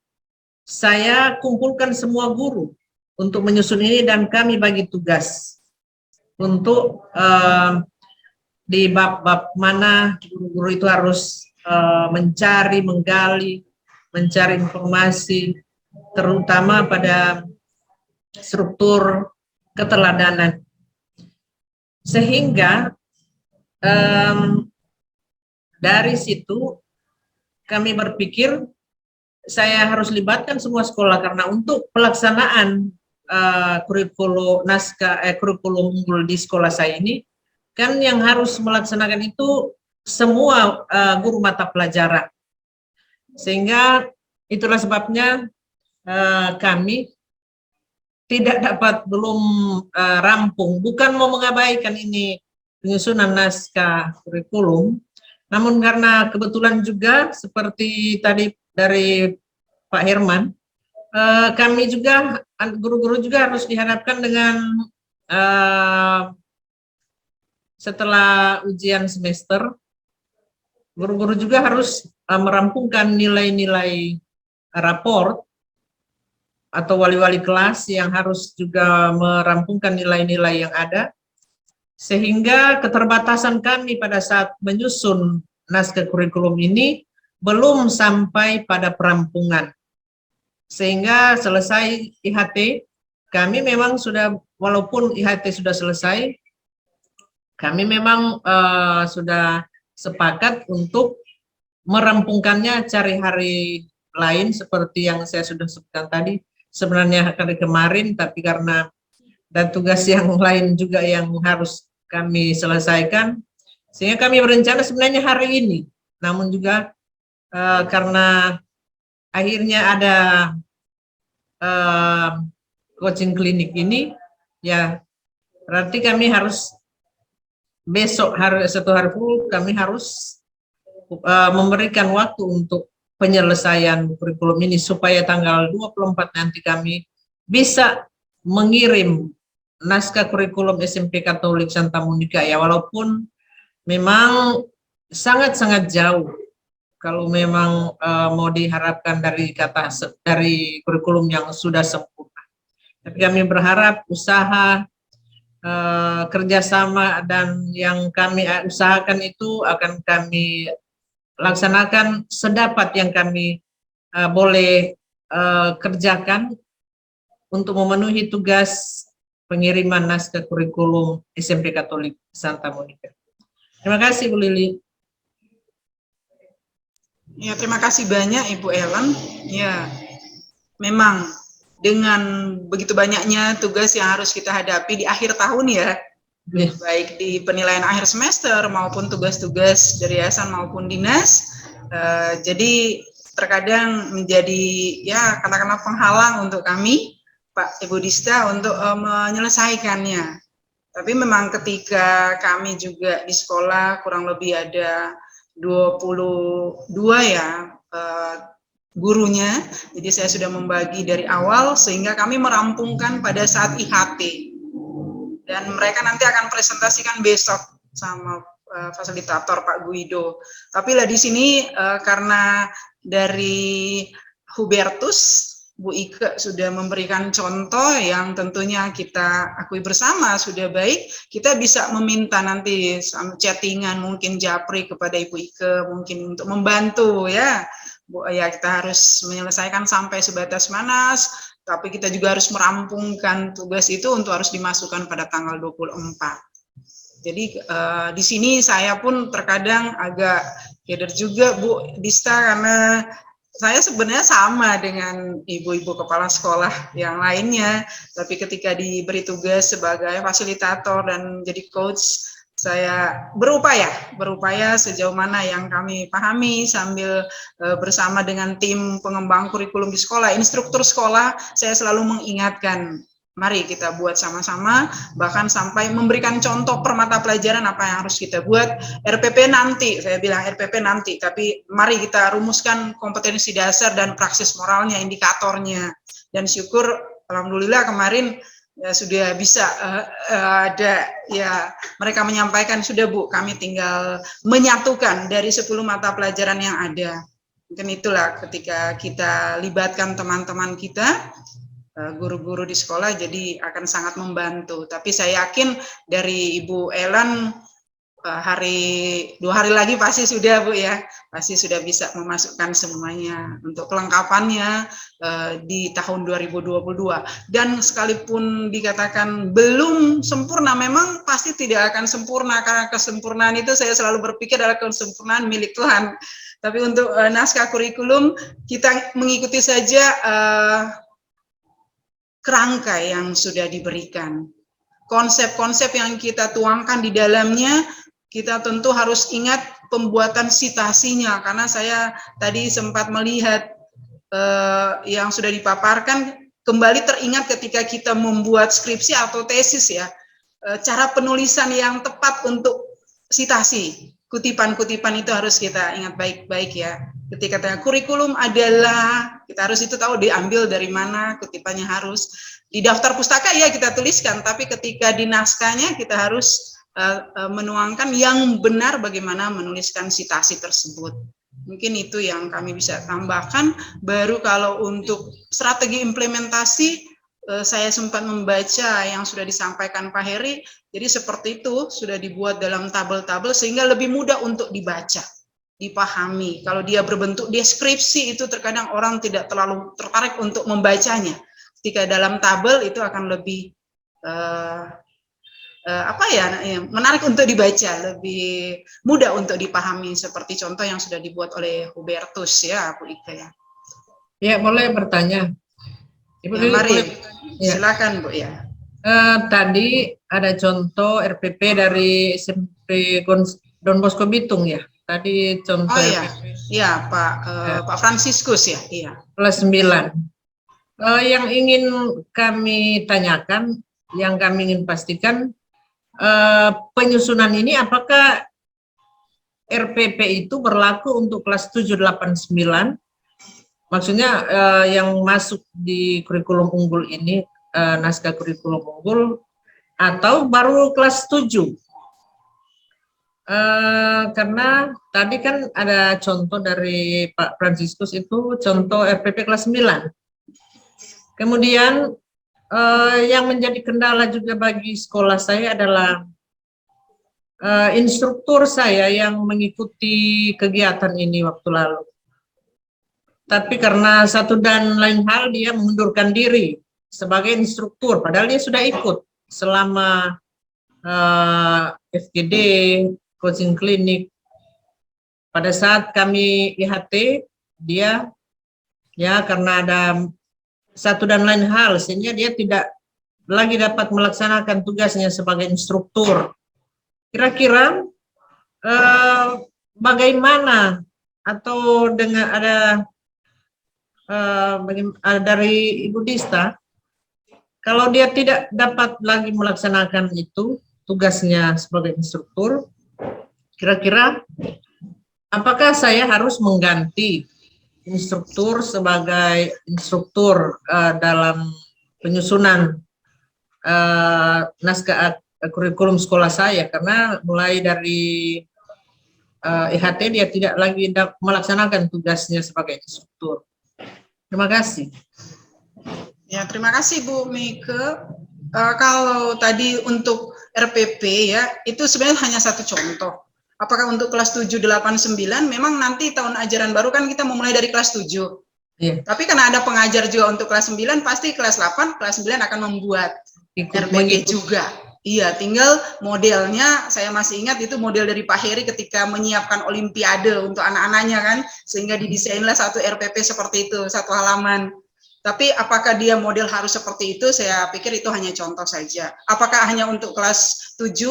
saya kumpulkan semua guru untuk menyusun ini dan kami bagi tugas untuk di bab-bab mana guru-guru itu harus mencari, menggali, mencari informasi, terutama pada struktur keteladanan. Sehingga dari situ kami berpikir saya harus libatkan semua sekolah, karena untuk pelaksanaan kurikulum kurikulum unggul di sekolah saya ini kan yang harus melaksanakan itu semua guru mata pelajaran. Sehingga itulah sebabnya kami tidak dapat belum rampung, bukan mau mengabaikan ini penyusunan naskah kurikulum, namun karena kebetulan juga seperti tadi dari Pak Herman, kami juga, guru-guru juga harus dihadapkan dengan setelah ujian semester, guru-guru juga harus merampungkan nilai-nilai raport, atau wali-wali kelas yang harus juga merampungkan nilai-nilai yang ada, sehingga keterbatasan kami pada saat menyusun naskah kurikulum ini belum sampai pada perampungan. Sehingga selesai IHT, kami memang sudah, walaupun IHT sudah selesai, kami memang sudah sepakat untuk merampungkannya cari hari lain seperti yang saya sudah sebutkan tadi. Sebenarnya hari kemarin, tapi karena dan tugas yang lain juga yang harus kami selesaikan, sehingga kami berencana sebenarnya hari ini. Namun juga karena akhirnya ada coaching klinik ini, ya berarti kami harus besok satu hari full kami harus memberikan waktu untuk penyelesaian kurikulum ini supaya tanggal 24 nanti kami bisa mengirim naskah kurikulum SMP Katolik Santa Monica, ya walaupun memang sangat-sangat jauh kalau memang mau diharapkan dari kurikulum yang sudah sempurna. Tapi kami berharap usaha kerjasama dan yang kami usahakan itu akan kami laksanakan sedapat yang kami boleh kerjakan untuk memenuhi tugas pengiriman naskah kurikulum SMP Katolik Santa Monica. Terima kasih Bu Lili.
Ya, terima kasih banyak Ibu Ellen. Ya, memang dengan begitu banyaknya tugas yang harus kita hadapi di akhir tahun ya, baik di penilaian akhir semester maupun tugas-tugas dari yayasan maupun dinas, jadi terkadang menjadi ya katakanlah penghalang untuk kami Pak Ibu Dista untuk menyelesaikannya. Tapi memang ketika kami juga di sekolah kurang lebih ada 22 ya gurunya, jadi saya sudah membagi dari awal sehingga kami merampungkan pada saat IHT. Dan mereka nanti akan presentasikan besok sama fasilitator Pak Guido. Tapi lah di sini karena dari Hubertus, Bu Ike sudah memberikan contoh yang tentunya kita akui bersama sudah baik. Kita bisa meminta nanti chattingan mungkin Japri kepada Ibu Ike mungkin untuk membantu ya. Bu, ya kita harus menyelesaikan sampai sebatas mana. Tapi kita juga harus merampungkan tugas itu untuk harus dimasukkan pada tanggal 24. Jadi di sini saya pun terkadang agak keder juga Bu Dista, karena saya sebenarnya sama dengan ibu-ibu kepala sekolah yang lainnya. Tapi ketika diberi tugas sebagai fasilitator dan jadi coach, saya berupaya sejauh mana yang kami pahami sambil bersama dengan tim pengembang kurikulum di sekolah, instruktur sekolah, saya selalu mengingatkan mari kita buat sama-sama, bahkan sampai memberikan contoh per mata pelajaran apa yang harus kita buat. RPP nanti, saya bilang RPP nanti, tapi mari kita rumuskan kompetensi dasar dan praksis moralnya, indikatornya. Dan syukur, alhamdulillah kemarin ya sudah bisa ada ya mereka menyampaikan sudah Bu, kami tinggal menyatukan dari 10 mata pelajaran yang ada. Mungkin itulah ketika kita libatkan teman-teman kita, guru-guru di sekolah, jadi akan sangat membantu. Tapi saya yakin dari Ibu Ellen 2 hari lagi pasti sudah Bu ya, pasti sudah bisa memasukkan semuanya untuk kelengkapannya di tahun 2022. Dan sekalipun dikatakan belum sempurna, memang pasti tidak akan sempurna, karena kesempurnaan itu saya selalu berpikir adalah kesempurnaan milik Tuhan. Tapi untuk naskah kurikulum kita mengikuti saja kerangka yang sudah diberikan. Konsep-konsep yang kita tuangkan di dalamnya, kita tentu harus ingat pembuatan sitasinya, karena saya tadi sempat melihat yang sudah dipaparkan, kembali teringat ketika kita membuat skripsi atau tesis ya, cara penulisan yang tepat untuk sitasi. Kutipan-kutipan itu harus kita ingat baik-baik ya. Ketika kurikulum adalah, kita harus itu tahu diambil dari mana, kutipannya harus. Di daftar pustaka ya kita tuliskan, tapi ketika di naskahnya kita harus menuangkan yang benar bagaimana menuliskan sitasi tersebut. Mungkin itu yang kami bisa tambahkan. Baru kalau untuk strategi implementasi, saya sempat membaca yang sudah disampaikan Pak Heri, jadi seperti itu sudah dibuat dalam tabel-tabel sehingga lebih mudah untuk dibaca, dipahami. Kalau dia berbentuk deskripsi itu terkadang orang tidak terlalu tertarik untuk membacanya. Ketika dalam tabel itu akan lebih menarik untuk dibaca, lebih mudah untuk dipahami, seperti contoh yang sudah dibuat oleh Hubertus ya, Bu Ika ya.
Ya, boleh bertanya. Ibu
Ya, mari,
ya.
Silakan Bu ya.
Tadi ada contoh RPP dari SMP Don Bosco Bitung ya. Tadi contoh
Oh iya,
RPP.
ya Pak Fransiskus ya, iya.
Kelas 9. Yang ingin kami tanyakan, yang kami ingin pastikan, penyusunan ini apakah RPP itu berlaku untuk kelas 7, 8, 9? Maksudnya yang masuk di kurikulum unggul ini, naskah kurikulum unggul, atau baru kelas 7? Karena tadi kan ada contoh dari Pak Fransiskus itu contoh RPP kelas 9. Kemudian yang menjadi kendala juga bagi sekolah saya adalah instruktur saya yang mengikuti kegiatan ini waktu lalu. Tapi karena satu dan lain hal dia mengundurkan diri sebagai instruktur, padahal dia sudah ikut selama FGD, coaching klinik. Pada saat kami IHT, dia ya karena ada satu dan lain hal, sehingga dia tidak lagi dapat melaksanakan tugasnya sebagai instruktur. Kira-kira bagaimana, atau dengan ada dari Ibu Dista, kalau dia tidak dapat lagi melaksanakan itu tugasnya sebagai instruktur, kira-kira apakah saya harus mengganti instruktur sebagai instruktur dalam penyusunan naskah kurikulum sekolah saya, karena mulai dari IHT dia tidak lagi melaksanakan tugasnya sebagai instruktur. Terima kasih.
Ya, terima kasih Bu Mike. Kalau tadi untuk RPP ya, itu sebenarnya hanya satu contoh. Apakah untuk kelas 7, 8, 9, memang nanti tahun ajaran baru kan kita memulai dari kelas 7.
Iya.
Tapi karena ada pengajar juga untuk kelas 9, pasti kelas 8, kelas 9 akan membuat RPP juga. Iya, tinggal modelnya, saya masih ingat itu model dari Pak Heri ketika menyiapkan olimpiade untuk anak-anaknya kan, sehingga didesainlah satu RPP seperti itu, satu halaman. Tapi apakah dia model harus seperti itu, saya pikir itu hanya contoh saja. Apakah hanya untuk kelas 7?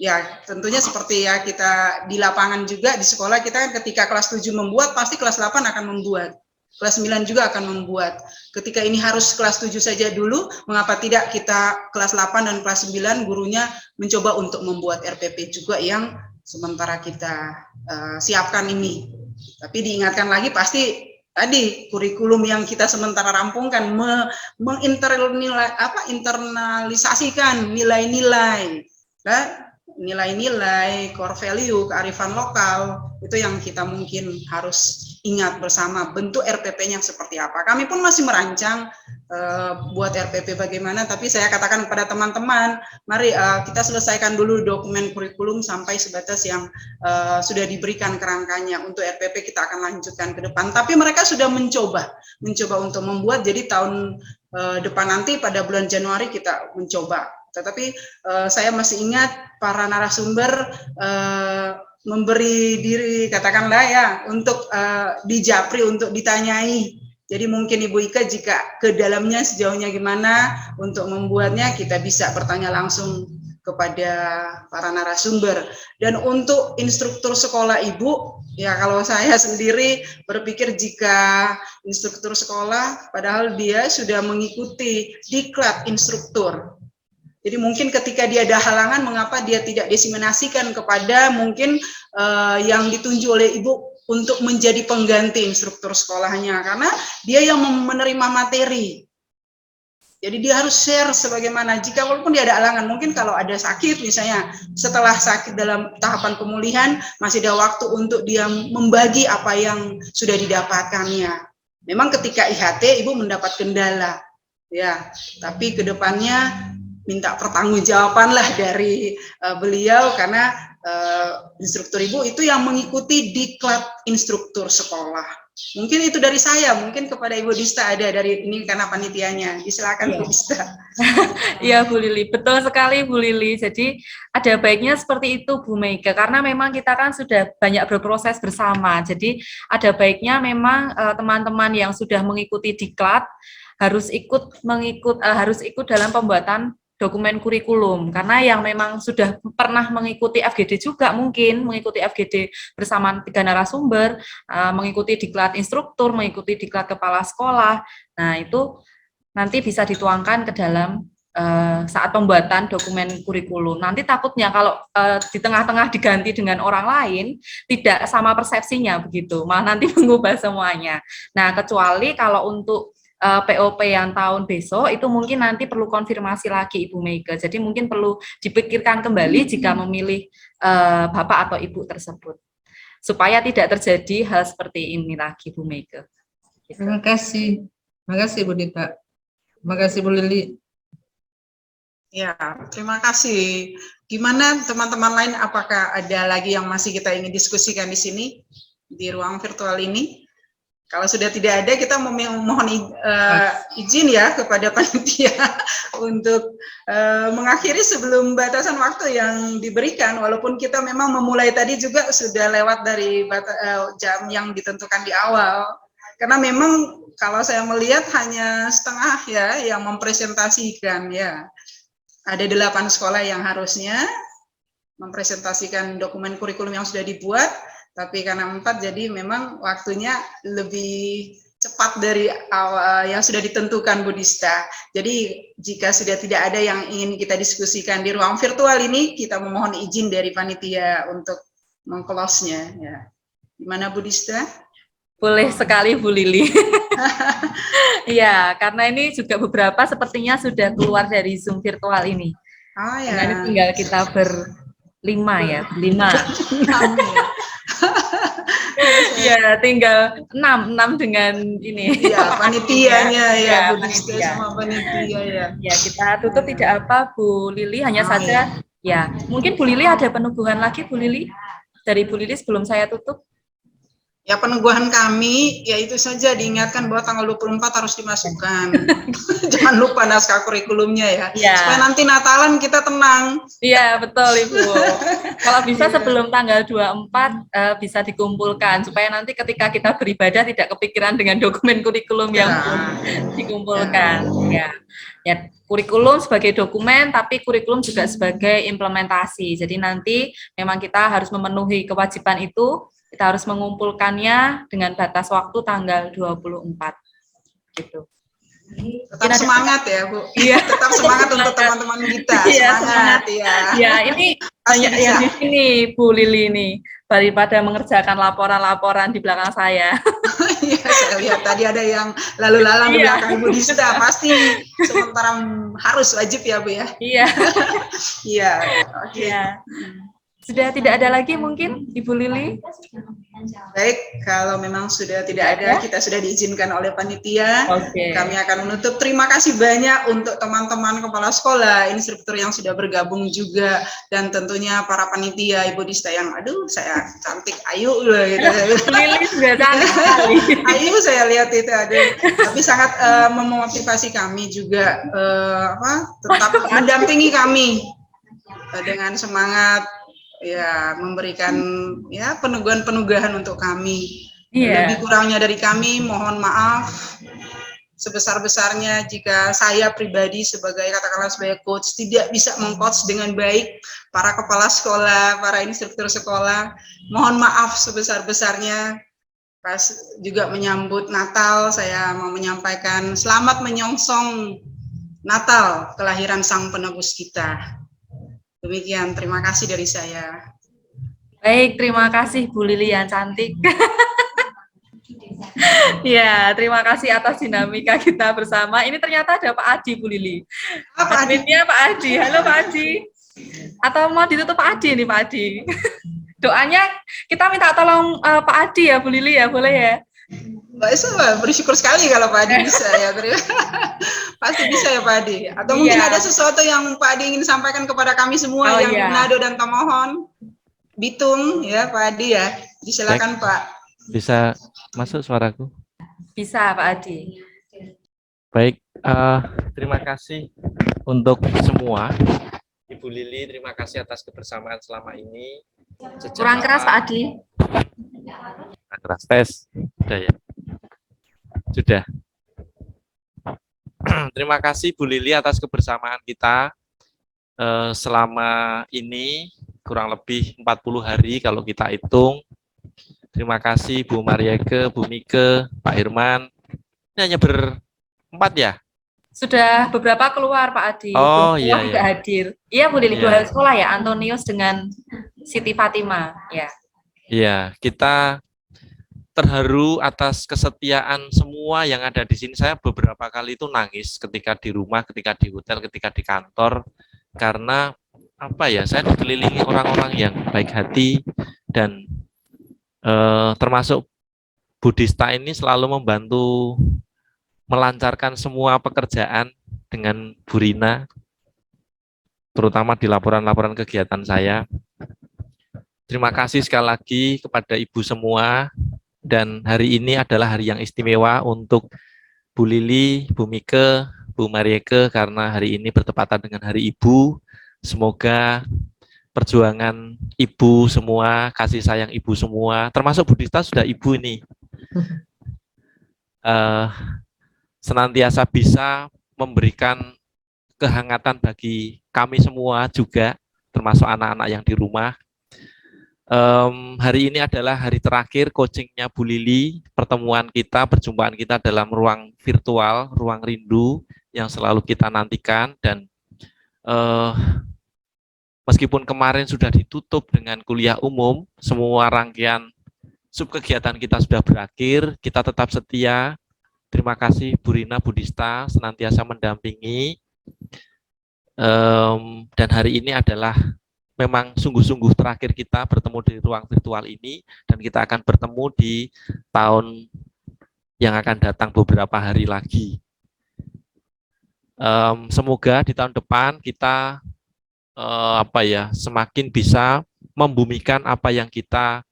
Ya, tentunya seperti ya kita di lapangan juga, di sekolah kita kan ketika kelas 7 membuat, pasti kelas 8 akan membuat. Kelas 9 juga akan membuat. Ketika ini harus kelas 7 saja dulu, mengapa tidak kita kelas 8 dan kelas 9 gurunya mencoba untuk membuat RPP juga yang sementara kita siapkan ini. Tapi diingatkan lagi pasti tadi kurikulum yang kita sementara rampungkan internalisasikan nilai-nilai, nilai-nilai, core value, kearifan lokal, itu yang kita mungkin harus ingat bersama bentuk RPP-nya seperti apa. Kami pun masih merancang buat RPP bagaimana, tapi saya katakan kepada teman-teman, mari kita selesaikan dulu dokumen kurikulum sampai sebatas yang sudah diberikan kerangkanya. Untuk RPP kita akan lanjutkan ke depan. Tapi mereka sudah mencoba untuk membuat, jadi tahun depan nanti pada bulan Januari kita mencoba. Tetapi saya masih ingat para narasumber memberi diri, katakanlah ya, untuk di Japri untuk ditanyai. Jadi mungkin Ibu Ika jika ke dalamnya sejauhnya gimana untuk membuatnya, kita bisa bertanya langsung kepada para narasumber. Dan untuk instruktur sekolah Ibu, ya kalau saya sendiri berpikir jika instruktur sekolah, padahal dia sudah mengikuti diklat instruktur. Jadi mungkin ketika dia ada halangan, mengapa dia tidak diseminasikan kepada mungkin yang ditunjuk oleh Ibu untuk menjadi pengganti instruktur sekolahnya, karena dia yang menerima materi. Jadi dia harus share sebagaimana, jika walaupun dia ada halangan, mungkin kalau ada sakit misalnya, setelah sakit dalam tahapan pemulihan, masih ada waktu untuk dia membagi apa yang sudah didapatkannya. Memang ketika IHT Ibu mendapat kendala, ya, tapi kedepannya minta pertanggungjawaban lah dari beliau, karena instruktur Ibu itu yang mengikuti diklat instruktur sekolah. Mungkin itu dari saya, mungkin kepada Ibu Dista ada dari ini karena panitianya. Silakan Bu Dista.
Iya Bu Lili, betul sekali Bu Lili. Jadi ada baiknya seperti itu Bu Mega, karena memang kita kan sudah banyak berproses bersama. Jadi ada baiknya memang teman-teman yang sudah mengikuti diklat harus ikut dalam pembuatan dokumen kurikulum, karena yang memang sudah pernah mengikuti FGD juga mungkin mengikuti FGD bersama 3 narasumber, mengikuti diklat instruktur, mengikuti diklat kepala sekolah. Nah, itu nanti bisa dituangkan ke dalam saat pembuatan dokumen kurikulum. Nanti takutnya kalau di tengah-tengah diganti dengan orang lain, tidak sama persepsinya begitu, malah nanti mengubah semuanya. Nah, kecuali kalau untuk POP yang tahun besok itu mungkin nanti perlu konfirmasi lagi Ibu Mega. Jadi mungkin perlu dipikirkan kembali jika memilih Bapak atau Ibu tersebut, supaya tidak terjadi hal seperti ini lagi Bu Mega. Gitu.
Terima kasih Bu Dita. Terima kasih Bu Lili.
Ya, terima kasih. Gimana teman-teman lain? Apakah ada lagi yang masih kita ingin diskusikan di sini di ruang virtual ini? Kalau sudah tidak ada, kita mohon izin ya kepada panitia untuk mengakhiri sebelum batasan waktu yang diberikan. Walaupun kita memang memulai tadi juga sudah lewat dari jam yang ditentukan di awal. Karena memang kalau saya melihat hanya setengah ya yang mempresentasikan ya. Ada 8 sekolah yang harusnya mempresentasikan dokumen kurikulum yang sudah dibuat. Tapi karena 4, jadi memang waktunya lebih cepat dari awal yang sudah ditentukan Bu Dista. Jadi jika sudah tidak ada yang ingin kita diskusikan di ruang virtual ini, kita memohon izin dari panitia untuk meng-close-nya. Ya. Gimana Bu Dista?
Boleh sekali Bu Lili. Iya, karena ini juga beberapa sepertinya sudah keluar dari Zoom virtual ini.
Oh ya.
Karena ini tinggal kita berlima ya, 5. Ya, tinggal 6 dengan ini.
Iya, panitianya ya, Bu Dista
panitia.
sama panitia ya.
Ya, kita tutup tidak apa Bu Lili, hanya saja ya. Mungkin Bu Lili ada penubuhan lagi Bu Lili dari Bu Lili sebelum saya tutup.
Ya, peneguhan kami, ya itu saja diingatkan bahwa tanggal 24 harus dimasukkan. Jangan lupa naskah kurikulumnya ya. Supaya nanti Natalan kita tenang.
Iya, betul Ibu. Kalau bisa sebelum tanggal 24 bisa dikumpulkan, supaya nanti ketika kita beribadah tidak kepikiran dengan dokumen kurikulum yang dikumpulkan. Ya, kurikulum sebagai dokumen, tapi kurikulum juga sebagai implementasi. Jadi nanti memang kita harus memenuhi kewajiban itu Kita harus mengumpulkannya dengan batas waktu tanggal 24 gitu.
Tetap semangat ya, Bu.
Iya.
Tetap semangat untuk teman-teman kita.
Iya,
Semangat ya.
Ya, ini banyak yang di sini, Bu Lili nih, daripada mengerjakan laporan-laporan di belakang saya.
Iya, saya lihat tadi ada yang lalu lalang di
Iya.
belakang Bu Dista. Pasti sementara harus wajib ya, Bu ya.
Iya.
Iya. Oke.
Iya. Sudah tidak ada lagi mungkin, Ibu Lili?
Baik, kalau memang sudah tidak ada, kita sudah diizinkan oleh panitia.
Oke.
Kami akan menutup. Terima kasih banyak untuk teman-teman kepala sekolah, instruktur yang sudah bergabung juga, dan tentunya para panitia, Ibu Dista yang, aduh, saya cantik, ayu loh gitu.
Lili sudah cantik sekali.
Ayu saya lihat itu ada, tapi sangat memotivasi kami juga tetap mendampingi kami dengan semangat ya memberikan ya peneguhan-peneguhan untuk kami.
Iya.
Lebih kurangnya dari kami mohon maaf sebesar-besarnya jika saya pribadi katakanlah sebagai coach tidak bisa mengcoach dengan baik para kepala sekolah, para instruktur sekolah. Mohon maaf sebesar-besarnya. Pas juga menyambut Natal, saya mau menyampaikan selamat menyongsong Natal, kelahiran Sang Penebus kita. Demikian, terima kasih dari saya.
Baik, terima kasih Bu Lili yang cantik. Ya, terima kasih atas dinamika kita bersama. Ini ternyata ada Pak Adi, Bu Lili.
Pak Adi.
Adminnya Pak Adi. Halo Pak Adi. Atau mau ditutup Pak Adi nih Pak Adi. Doanya kita minta tolong Pak Adi ya Bu Lili ya, boleh ya?
Mbak Esa bersyukur sekali kalau Pak Adi bisa ya. Pasti bisa ya Pak Adi. Atau mungkin ada sesuatu yang Pak Adi ingin sampaikan kepada kami semua yang di Manado dan Tomohon, Bitung ya Pak Adi ya. Silakan Pak.
Bisa masuk suaraku?
Bisa Pak Adi.
Baik, terima kasih untuk semua. Ibu Lili, terima kasih atas kebersamaan selama ini.
Kurang keras Pak Adi.
Keras tes. Sudah ya. Sudah. Terima kasih Bu Lili atas kebersamaan kita selama ini kurang lebih 40 hari kalau kita hitung. Terima kasih Bu Marieke, Bu Mike, Pak Irman. Ini hanya berempat ya?
Sudah beberapa keluar Pak Adi.
Oh iya.
Tidak hadir. Iya Bu Lili, dua sekolah ya, Antonius dengan Siti Fatima. Ya.
Iya, kita terharu atas kesetiaan semua yang ada di sini. Saya beberapa kali itu nangis ketika di rumah, ketika di hotel, ketika di kantor, karena apa ya? Saya dikelilingi orang-orang yang baik hati dan termasuk Budista ini selalu membantu melancarkan semua pekerjaan dengan Bu Rina, terutama di laporan-laporan kegiatan saya. Terima kasih sekali lagi kepada Ibu semua. Dan hari ini adalah hari yang istimewa untuk Bu Lili, Bu Mike, Bu Marieke, karena hari ini bertepatan dengan Hari Ibu. Semoga perjuangan ibu semua, kasih sayang ibu semua, termasuk Budista sudah ibu ini, senantiasa bisa memberikan kehangatan bagi kami semua juga, termasuk anak-anak yang di rumah. Hari ini adalah hari terakhir coachingnya Bu Lili, pertemuan kita, perjumpaan kita dalam ruang virtual, ruang rindu yang selalu kita nantikan, dan meskipun kemarin sudah ditutup dengan kuliah umum, semua rangkaian subkegiatan kita sudah berakhir, kita tetap setia. Terima kasih Bu Rina, Budista, senantiasa mendampingi. Dan hari ini adalah memang sungguh-sungguh terakhir kita bertemu di ruang virtual ini, dan kita akan bertemu di tahun yang akan datang beberapa hari lagi. Semoga di tahun depan kita semakin bisa membumikan apa yang kita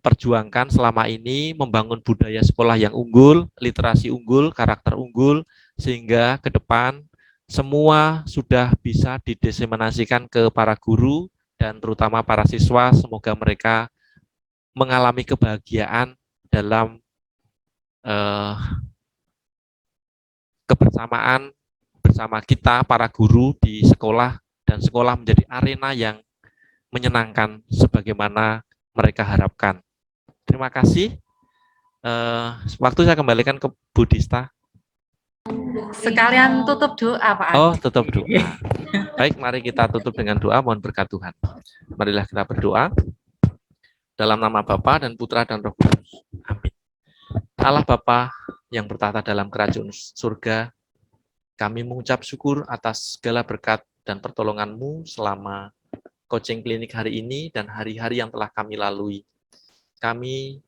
perjuangkan selama ini, membangun budaya sekolah yang unggul, literasi unggul, karakter unggul, sehingga ke depan semua sudah bisa didiseminasikan ke para guru dan terutama para siswa. Semoga mereka mengalami kebahagiaan dalam kebersamaan bersama kita para guru di sekolah, dan sekolah menjadi arena yang menyenangkan sebagaimana mereka harapkan. Terima kasih. Waktu saya kembalikan ke Budista.
Sekalian tutup doa, Pak Adi.
Oh, tutup doa. Baik, mari kita tutup dengan doa. Mohon berkat Tuhan. Marilah kita berdoa. Dalam nama Bapa dan Putra dan Roh Kudus. Amin. Allah Bapa yang bertahta dalam kerajaan surga, kami mengucap syukur atas segala berkat dan pertolongan-Mu selama coaching klinik hari ini dan hari-hari yang telah kami lalui. Kami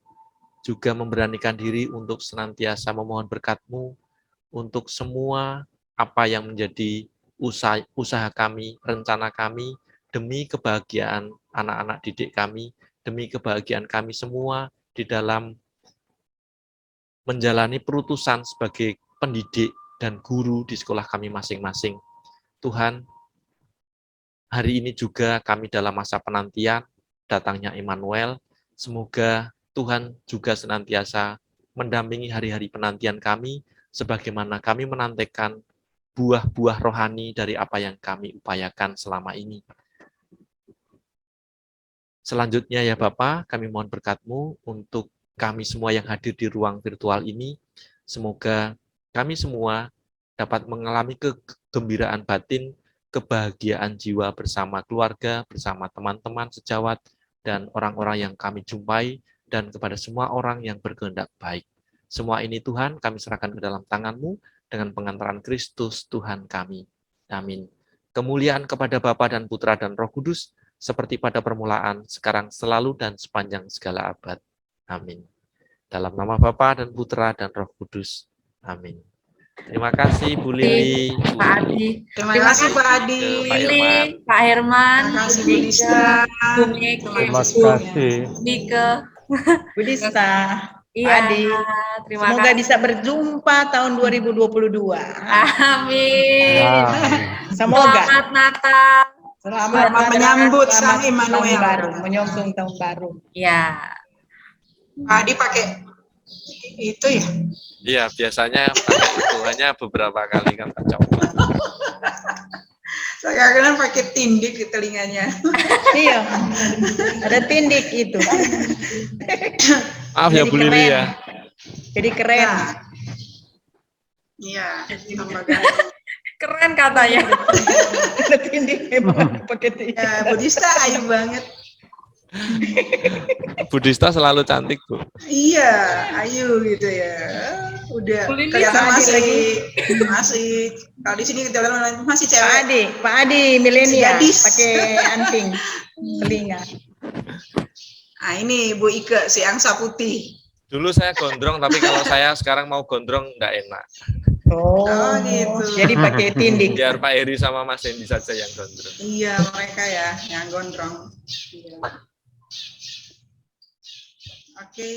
juga memberanikan diri untuk senantiasa memohon berkat-Mu untuk semua apa yang menjadi usaha kami, rencana kami, demi kebahagiaan anak-anak didik kami, demi kebahagiaan kami semua di dalam menjalani perutusan sebagai pendidik dan guru di sekolah kami masing-masing. Tuhan, hari ini juga kami dalam masa penantian datangnya Immanuel. Semoga Tuhan juga senantiasa mendampingi hari-hari penantian kami, sebagaimana kami menantikan buah-buah rohani dari apa yang kami upayakan selama ini. Selanjutnya ya Bapa, kami mohon berkat-Mu untuk kami semua yang hadir di ruang virtual ini. Semoga kami semua dapat mengalami kegembiraan batin, kebahagiaan jiwa bersama keluarga, bersama teman-teman sejawat, dan orang-orang yang kami jumpai, dan kepada semua orang yang berkehendak baik. Semua ini Tuhan kami serahkan ke dalam tangan-Mu dengan pengantaran Kristus Tuhan kami. Amin. Kemuliaan kepada Bapa dan Putra dan Roh Kudus, seperti pada permulaan, sekarang, selalu, dan sepanjang segala abad. Amin. Dalam nama Bapa dan Putra dan Roh Kudus. Amin. Terima kasih Bu Lili,
Pak Adi.
Terima kasih Pak Adi.
Pak
Lili,
Irman.
Pak Herman,
Terima kasih
Bu
Bu
Dika,
Dista.
Bu Miki,
Terima
kasih semuanya.
kasih.
Mika.
Budista,
Iya,
Adi.
terima
Semoga
kasih.
bisa berjumpa tahun 2022.
Amin.
Ya.
Semoga.
Selamat Natal.
Selamat
menyambut
selamat
Sang Immanuel.
tahun baru, menyongsong tahun baru.
Ya.
Pak Adi pakai itu ya.
Iya, biasanya pakai itu hanya beberapa kali kan tak coba.
Saya kadang pakai tindik di telinganya.
Iya, ada tindik itu.
Maaf ya
Jadi
Bu Lili
keren.
ya.
Jadi keren.
Nah. Iya, tambah ganteng.
Keren katanya.
Ada tindik memang pakai tindik.
Ya, Budista ayu banget.
Budista selalu cantik Bu.
Iya, ayu gitu ya. Udah
Bu Lili
kelihatan
Pak Adi
masih kalau di sini kita lihat masih
Pak
cewek.
Adi milenial
Gadis.
pakai anting telinga.
Nah, ini Bu Ike si angsa putih.
Dulu saya gondrong, tapi kalau saya sekarang mau gondrong enggak enak.
Oh,
gitu.
Jadi pakai tindik.
Biar Pak Heri sama Mas Hendy saja yang gondrong.
Iya, mereka ya yang gondrong. Iya. Oke.